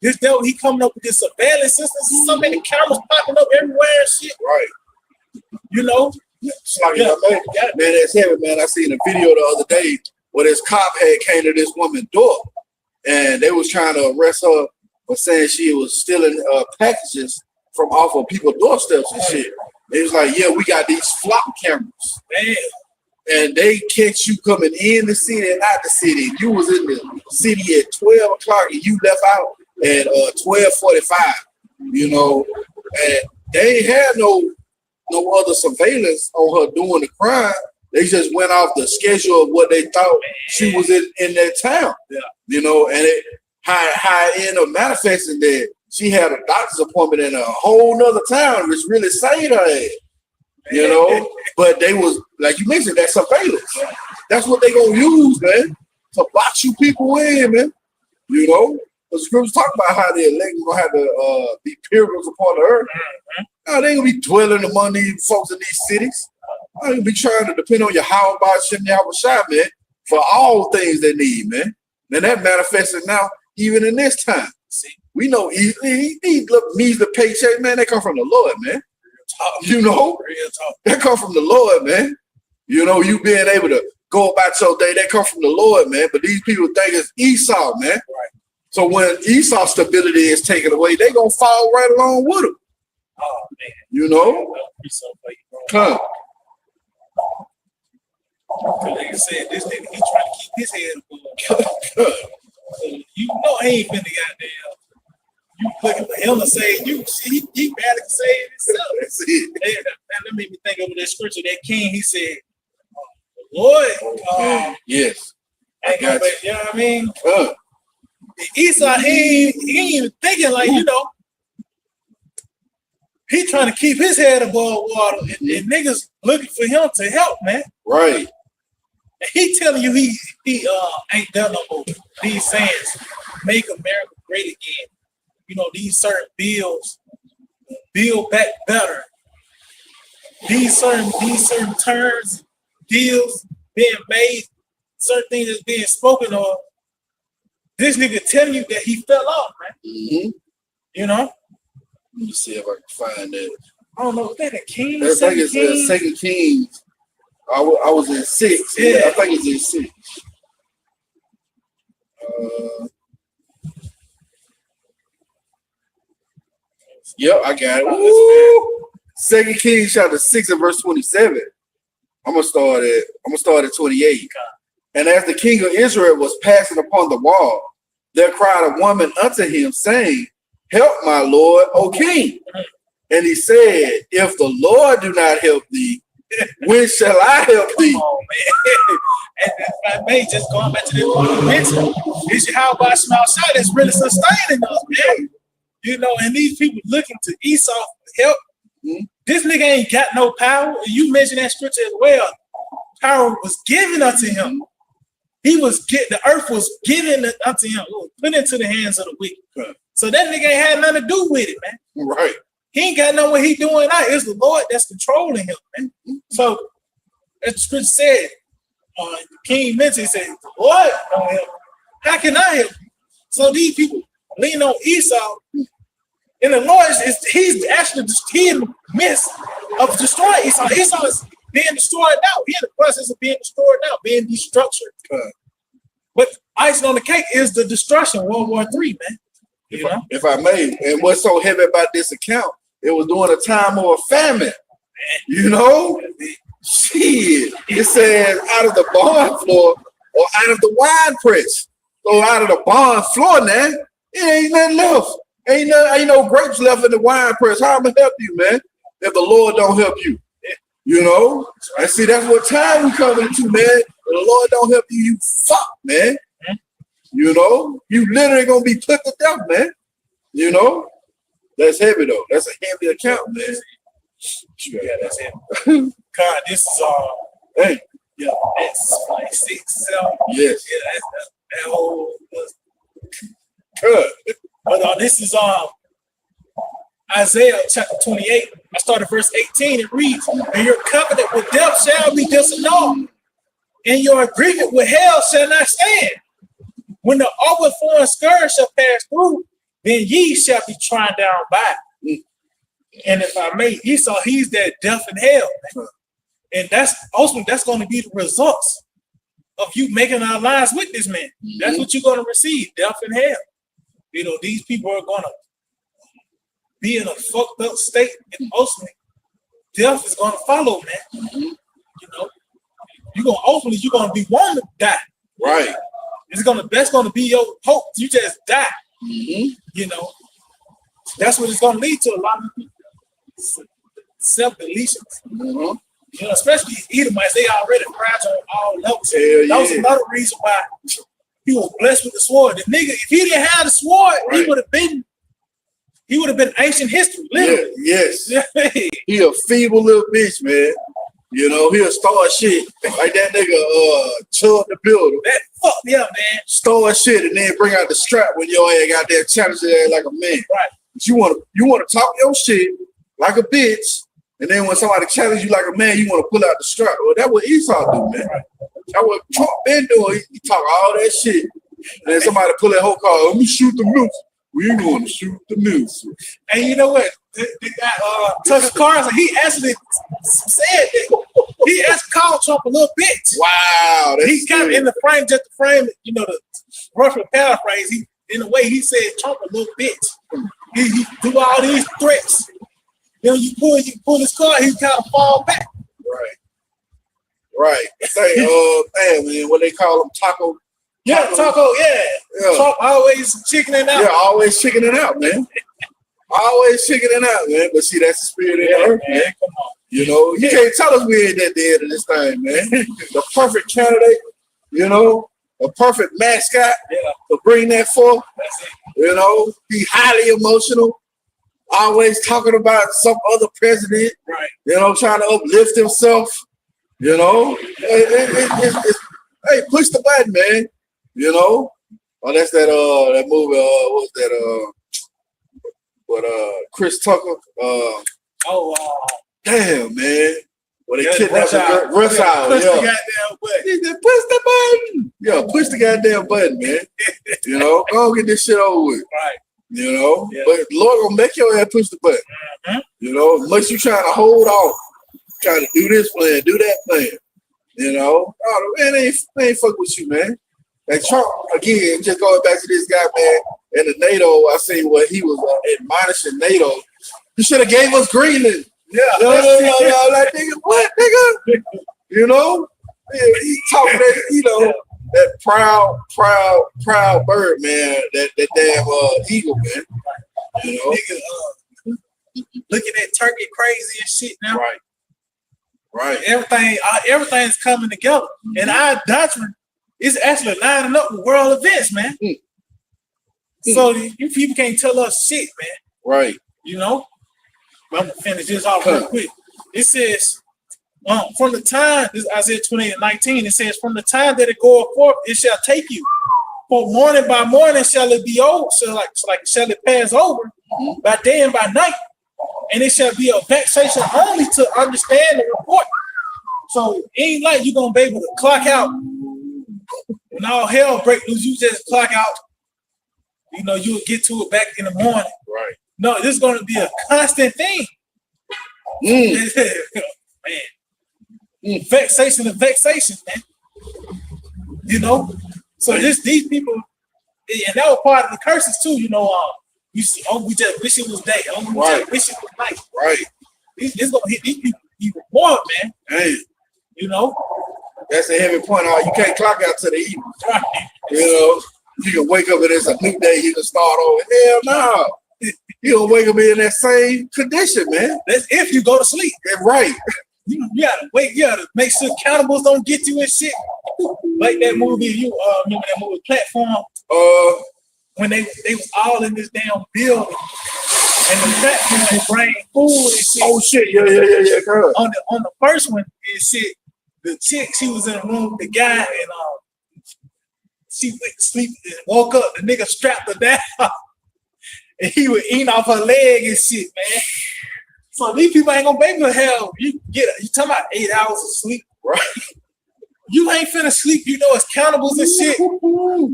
Speaker 1: This devil, he coming up with this surveillance system. So many cameras popping up everywhere and shit.
Speaker 2: Right.
Speaker 1: You know?
Speaker 2: Man, that's heavy, man. I seen a video the other day where this cop came to this woman's door and they was trying to arrest her for saying she was stealing packages from off of people's doorsteps and shit. It was like, yeah, we got these flop cameras.
Speaker 1: Man.
Speaker 2: And they catch you coming in the city and out the city. You was in the city at 12 o'clock and you left out at 12:45, you know, and they ain't had no other surveillance on her doing the crime. They just went off the schedule of what they thought she was in that town.
Speaker 1: Yeah.
Speaker 2: You know, and how it ended up manifesting that she had a doctor's appointment in a whole nother town, which really saved her ass. You know, but they was, like you mentioned, that surveillance. That's what they gonna use, man, to box you people in, man. You know, the scriptures talk about how the elect gonna have to be pilgrims upon the earth. Now, they gonna be dwelling among these folks in these cities. They gonna be trying to depend on Yahawah, Sham, Yahawashi, man, for all things they need, man. And that manifesting now, even in this time. See, we know these needs the paycheck, man. They come from the Lord, man. You know, that come from the Lord, man. You know, you being able to go about your day, that come from the Lord, man. But these people think it's Esau, man. Right. So when Esau's stability is taken away, they gonna fall right along with him. Oh man, you know. Come.
Speaker 1: Like I said, this nigga, he trying to keep his head above. You know, he ain't finna goddamn. You looking for him to say he barely can say it himself.
Speaker 2: That's it.
Speaker 1: That made me think of that scripture. That king, he said, Lord,
Speaker 2: yes.
Speaker 1: I got you. You know what I mean? Esau, he ain't even thinking like, you know, he trying to keep his head above water, and niggas looking for him to help, man.
Speaker 2: Right.
Speaker 1: And he telling you he ain't done no more. These sayings, make America great again. You know, these certain bills, build back better. These certain terms, deals being made, certain things that's being spoken of. This nigga telling you that he fell off, man.
Speaker 2: Mm-hmm.
Speaker 1: You know?
Speaker 2: Let me see if I can find that.
Speaker 1: I don't know, is that a king?
Speaker 2: I think it's Second Kings. I was in 6. Yeah, I think it's in 6. Yep, I got it. Woo! 2 Kings chapter 6 and verse 27. I'm gonna start at 28. And as the king of Israel was passing upon the wall, there cried a woman unto him, saying, help my lord, O king. And he said, if the Lord do not help thee, when shall I help thee?
Speaker 1: Come on, man. And if I may, just going back to the mention, it's Yahawah shot that's really sustaining us, man. You know, and these people looking to Esau for help. Mm-hmm. This nigga ain't got no power. You mentioned that scripture as well. Power was given unto him. The earth was given unto him, put into the hands of the wicked. Right. So that nigga ain't had nothing to do with it, man.
Speaker 2: Right.
Speaker 1: He ain't got no what he doing now. It's the Lord that's controlling him, man. Mm-hmm. So as the scripture said, the king mentioned, he said, the Lord don't help. How can I help you? So these people lean on Esau. And the Lord he's actually in the midst of destroying Esau. Esau is being destroyed now. He's in the process of being destroyed now, being destructured. But icing on the cake is the destruction, World War III, man.
Speaker 2: If I may, and what's so heavy about this account, it was during a time of a famine. You know? Shit. It says out of the barn floor or out of the wine press. So out of the barn floor now, it ain't nothing left. Ain't no grapes left in the wine press. How am I gonna help you, man? If the Lord don't help you. You know? And see, that's what time we come into, man. If the Lord don't help you, you fuck, man. You know? You literally gonna be put to death, man. You know? That's heavy though. That's a heavy account, man.
Speaker 1: Yeah, that's heavy. God, this is
Speaker 2: hey.
Speaker 1: Yeah, that's like 6, 7.
Speaker 2: Yes.
Speaker 1: Yeah, that's that whole
Speaker 2: good.
Speaker 1: But this is I Isaiah chapter 28, I started verse 18, it reads, and your covenant with death shall be disannulled, and your agreement with hell shall not stand. When the overflowing scourge shall pass through, then ye shall be trodden down by it. And if I may, Esau, he's that death and hell. Man. And that's ultimately, that's going to be the results of you making our lives with this man. That's what you're going to receive, death and hell. You know, these people are going to be in a fucked up state, and ultimately, death is going to follow, man. You know, you're going to be wanting to die.
Speaker 2: Right.
Speaker 1: That's going to be your hope. You just die. You know, that's what it's going to lead to. A lot of people, self-deletions. You know, especially Edomites, they already fragile on all levels. That was another reason why he was blessed with the sword. The nigga, if he didn't have the sword, he would have been ancient history. Literally.
Speaker 2: Yes. He a feeble little bitch, man. You know, he'll start shit like that nigga Chud the Builder.
Speaker 1: That fucked me up, man.
Speaker 2: Start shit and then bring out the strap when your ass got there challenging ass like a man.
Speaker 1: Right.
Speaker 2: But you wanna talk your shit like a bitch, and then when somebody challenges you like a man, you want to pull out the strap. Well, that's what Esau do, man. That's what Trump been doing. He talk all that shit, and then somebody pull that whole car. Let me shoot the moose. We going to shoot the moose.
Speaker 1: And you know what? The guy, Tucker Carlson, he actually said that. He actually called Trump a little bitch.
Speaker 2: Wow.
Speaker 1: He kind of in the frame, just to frame it, you know, the roughly paraphrase. He, in a way, he said Trump a little bitch. He do all these threats. Then you pull his car, he kind of fall back.
Speaker 2: Right. Say, man, what they call them, taco.
Speaker 1: Yeah, taco, yeah. Trump always chickening out.
Speaker 2: Yeah, always chickening out, man. Always chickening out, man. But see, that's the spirit of the earth, man.
Speaker 1: Come on.
Speaker 2: You know, you can't tell us we ain't at the end of this thing, man. The perfect candidate, you know, a perfect mascot to bring that forth.
Speaker 1: That's it.
Speaker 2: You know, he highly emotional, always talking about some other president,
Speaker 1: right?
Speaker 2: You know, trying to uplift himself. You know, hey, push the button, man. You know, oh, that's that movie. What was that? Chris Tucker. Damn, man. Well, they kidnapped Rawchaa.
Speaker 1: Push the goddamn button.
Speaker 2: He said, push the button. Yeah, push the goddamn button, man. You know, go get this shit over with.
Speaker 1: Right.
Speaker 2: You know, but Lord gonna make your ass push the button. You know, much you trying to hold off, trying to do this plan, do that plan. You know, oh man, they ain't fuck with you, man. And Trump again, just going back to this guy, man, and the NATO. I seen what he was admonishing NATO. You should have gave us Greenland. Yeah, no, like nigga, what, nigga? You know, he talking that, you know, that proud bird, man. That damn eagle, man. You know,
Speaker 1: nigga, looking at Turkey crazy and shit now.
Speaker 2: Right.
Speaker 1: Everything's coming together, and our doctrine is actually lining up with world events, man. So you people can't tell us shit, man.
Speaker 2: Right.
Speaker 1: You know. I'm gonna finish this off real quick. It says, from the time, this is Isaiah 28:19, it says, from the time that it goeth forth, it shall take you. For morning by morning shall it be over, shall it pass over, by day and by night, and it shall be a vexation only to understand the report. So it ain't like you're gonna be able to clock out when all hell breaks loose. You just clock out. You know, you'll get to it back in the morning.
Speaker 2: Right.
Speaker 1: No, this is going to be a constant thing. Man. Vexation, man. You know? So these people, and that was part of the curses too, you know. You see, we just wish it was day. We just wish it was night.
Speaker 2: Right.
Speaker 1: It's going to hit these people even more, man.
Speaker 2: Hey.
Speaker 1: You know?
Speaker 2: That's a heavy point. You can't clock out to the evening.
Speaker 1: Right.
Speaker 2: You know? You can wake up and it's a new day. You can start over. Hell no. You gonna wake up in that same condition, man. That's
Speaker 1: if you go to sleep.
Speaker 2: Right.
Speaker 1: You gotta wait. You gotta make sure cannibals don't get you and shit. Like that movie. You remember that movie Platform? When they was all in this damn building, and the platform they bring food and shit.
Speaker 2: Oh shit! Yeah. Girl.
Speaker 1: On the first one, it said the chick, she was in a room with the guy, and she went to sleep and woke up. The nigga strapped her down. and he was eating off her leg and shit, man. So these people ain't gonna be able to have you talking about 8 hours of sleep, right? You ain't finna sleep, you know it's cannibals and shit. You know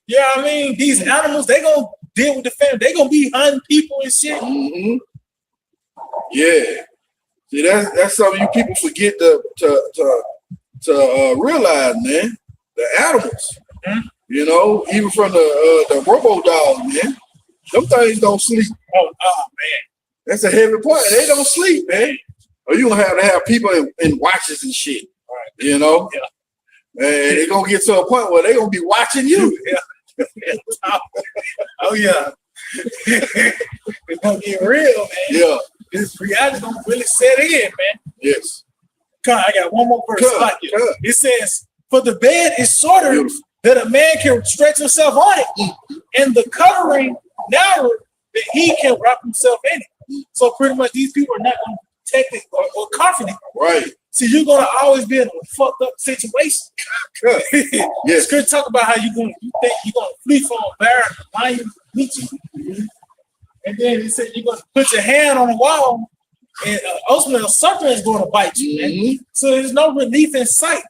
Speaker 1: what I mean? These animals, they gonna deal with the family. They gonna be hunting people and shit.
Speaker 2: Mm-hmm. Yeah. See, that's something you people forget to realize, man. The animals, you know, even from the robo dogs, man. Them things don't sleep.
Speaker 1: Oh man.
Speaker 2: That's a heavy point. They don't sleep, man. Or you gonna have people in watches and shit.
Speaker 1: Right.
Speaker 2: You know?
Speaker 1: Yeah.
Speaker 2: And they're gonna get to a point where they're gonna be watching you.
Speaker 1: Yeah. Oh yeah. It's gonna get real, man.
Speaker 2: Yeah.
Speaker 1: This reality gonna really set in, man.
Speaker 2: Yes.
Speaker 1: Come on, I got one more verse like it. It says, "For the bed is shorter that a man can stretch himself on it, and the covering narrower that he can wrap himself in it." So pretty much these people are not gonna protect it or comfort it.
Speaker 2: Right.
Speaker 1: So you're gonna always be in a fucked up situation.
Speaker 2: Yes.
Speaker 1: Scripture talk about how you think you're gonna flee from a bear, lion meet you, and then he said you're gonna put your hand on the wall, and ultimately a serpent is going to bite you. Man. So there's no relief in sight.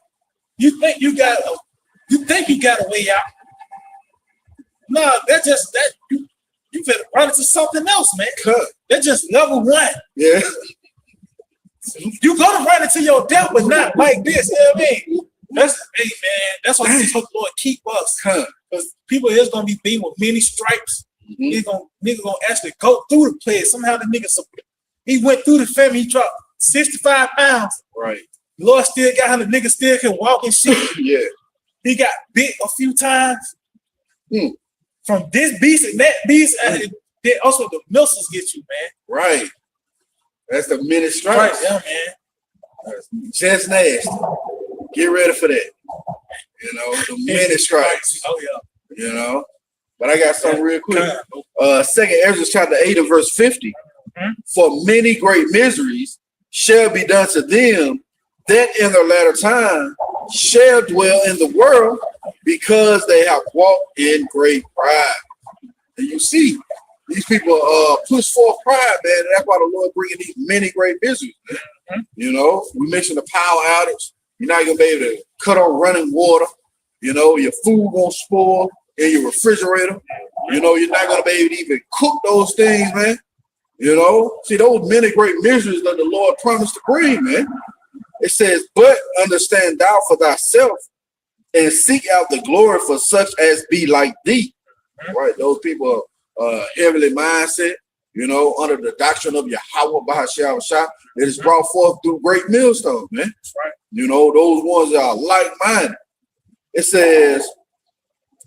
Speaker 1: You think you got a way out? No, that's just that you better run into something else, man. That's just level one.
Speaker 2: Yeah.
Speaker 1: You gonna run into your death, but not like this. You know what I mean? That's man. That's why the Lord keep us. Because people is gonna be beaten with many stripes. Nigga gonna actually go through the place. Somehow the nigga he went through the family. He dropped 65 pounds.
Speaker 2: Right.
Speaker 1: Lord still got him. The nigga still can walk and shit.
Speaker 2: Yeah.
Speaker 1: He got bit a few times. From this beast and that beast, and then also the missiles get you, man.
Speaker 2: Right. That's the many stripes.
Speaker 1: Right, yeah, man.
Speaker 2: That's just nasty. Get ready for that. You know, the many stripes.
Speaker 1: Oh yeah.
Speaker 2: You know. But I got something real quick. 2nd Ezra chapter 8 and verse 50. For many great miseries shall be done to them that in their latter time shall dwell in the world, because they have walked in great pride. And you see, these people push forth pride, man, and that's why the Lord bringing these many great miseries, man. You know, we mentioned the power outage. You're not gonna be able to cut on running water. You know, your food won't spoil in your refrigerator. You know, you're not gonna be able to even cook those things, man. You know, see those many great miseries that the Lord promised to bring, man. It says, but understand thou for thyself, and seek out the glory for such as be like thee. Right? Those people are heavily mindset, you know, under the doctrine of Yahawah by Yahawashi. It is brought forth through great millstones, man. Right. You know, those ones that are like-minded. It says,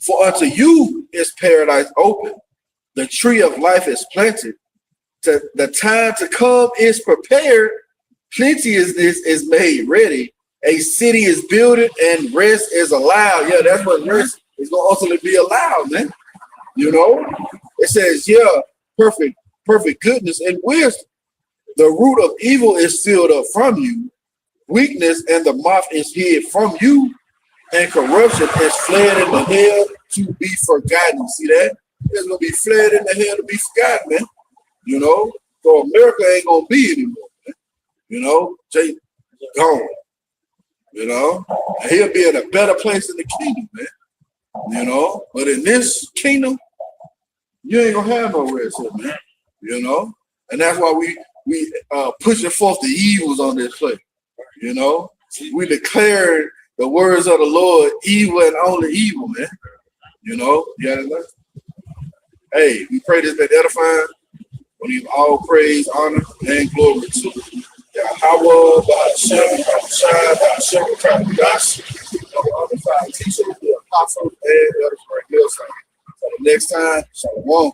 Speaker 2: for unto you is paradise open, the tree of life is planted, the time to come is prepared, plenty is made ready, a city is built, and rest is allowed. Yeah, that's what rest is going to ultimately be allowed, man. You know, it says, yeah, perfect goodness and wisdom. The root of evil is sealed up from you. Weakness and the moth is hid from you, and corruption is fled in the hell to be forgotten. See that? It's going to be fled in the hell to be forgotten, man. You know, so America ain't going to be anymore, man. You know, Jay gone. You know, and he'll be in a better place in the kingdom, man. You know, but in this kingdom, you ain't gonna have no rest here, man. You know, and that's why we pushing forth the evils on this place. You know, we declare the words of the Lord, evil and only evil, man. You know, yeah. Hey, we pray this been edifying. We give all praise, honor, and glory to Yahawah, Sham, Qadash, our other 5 teachers, the apostles, and the others right here. So next time, shalom.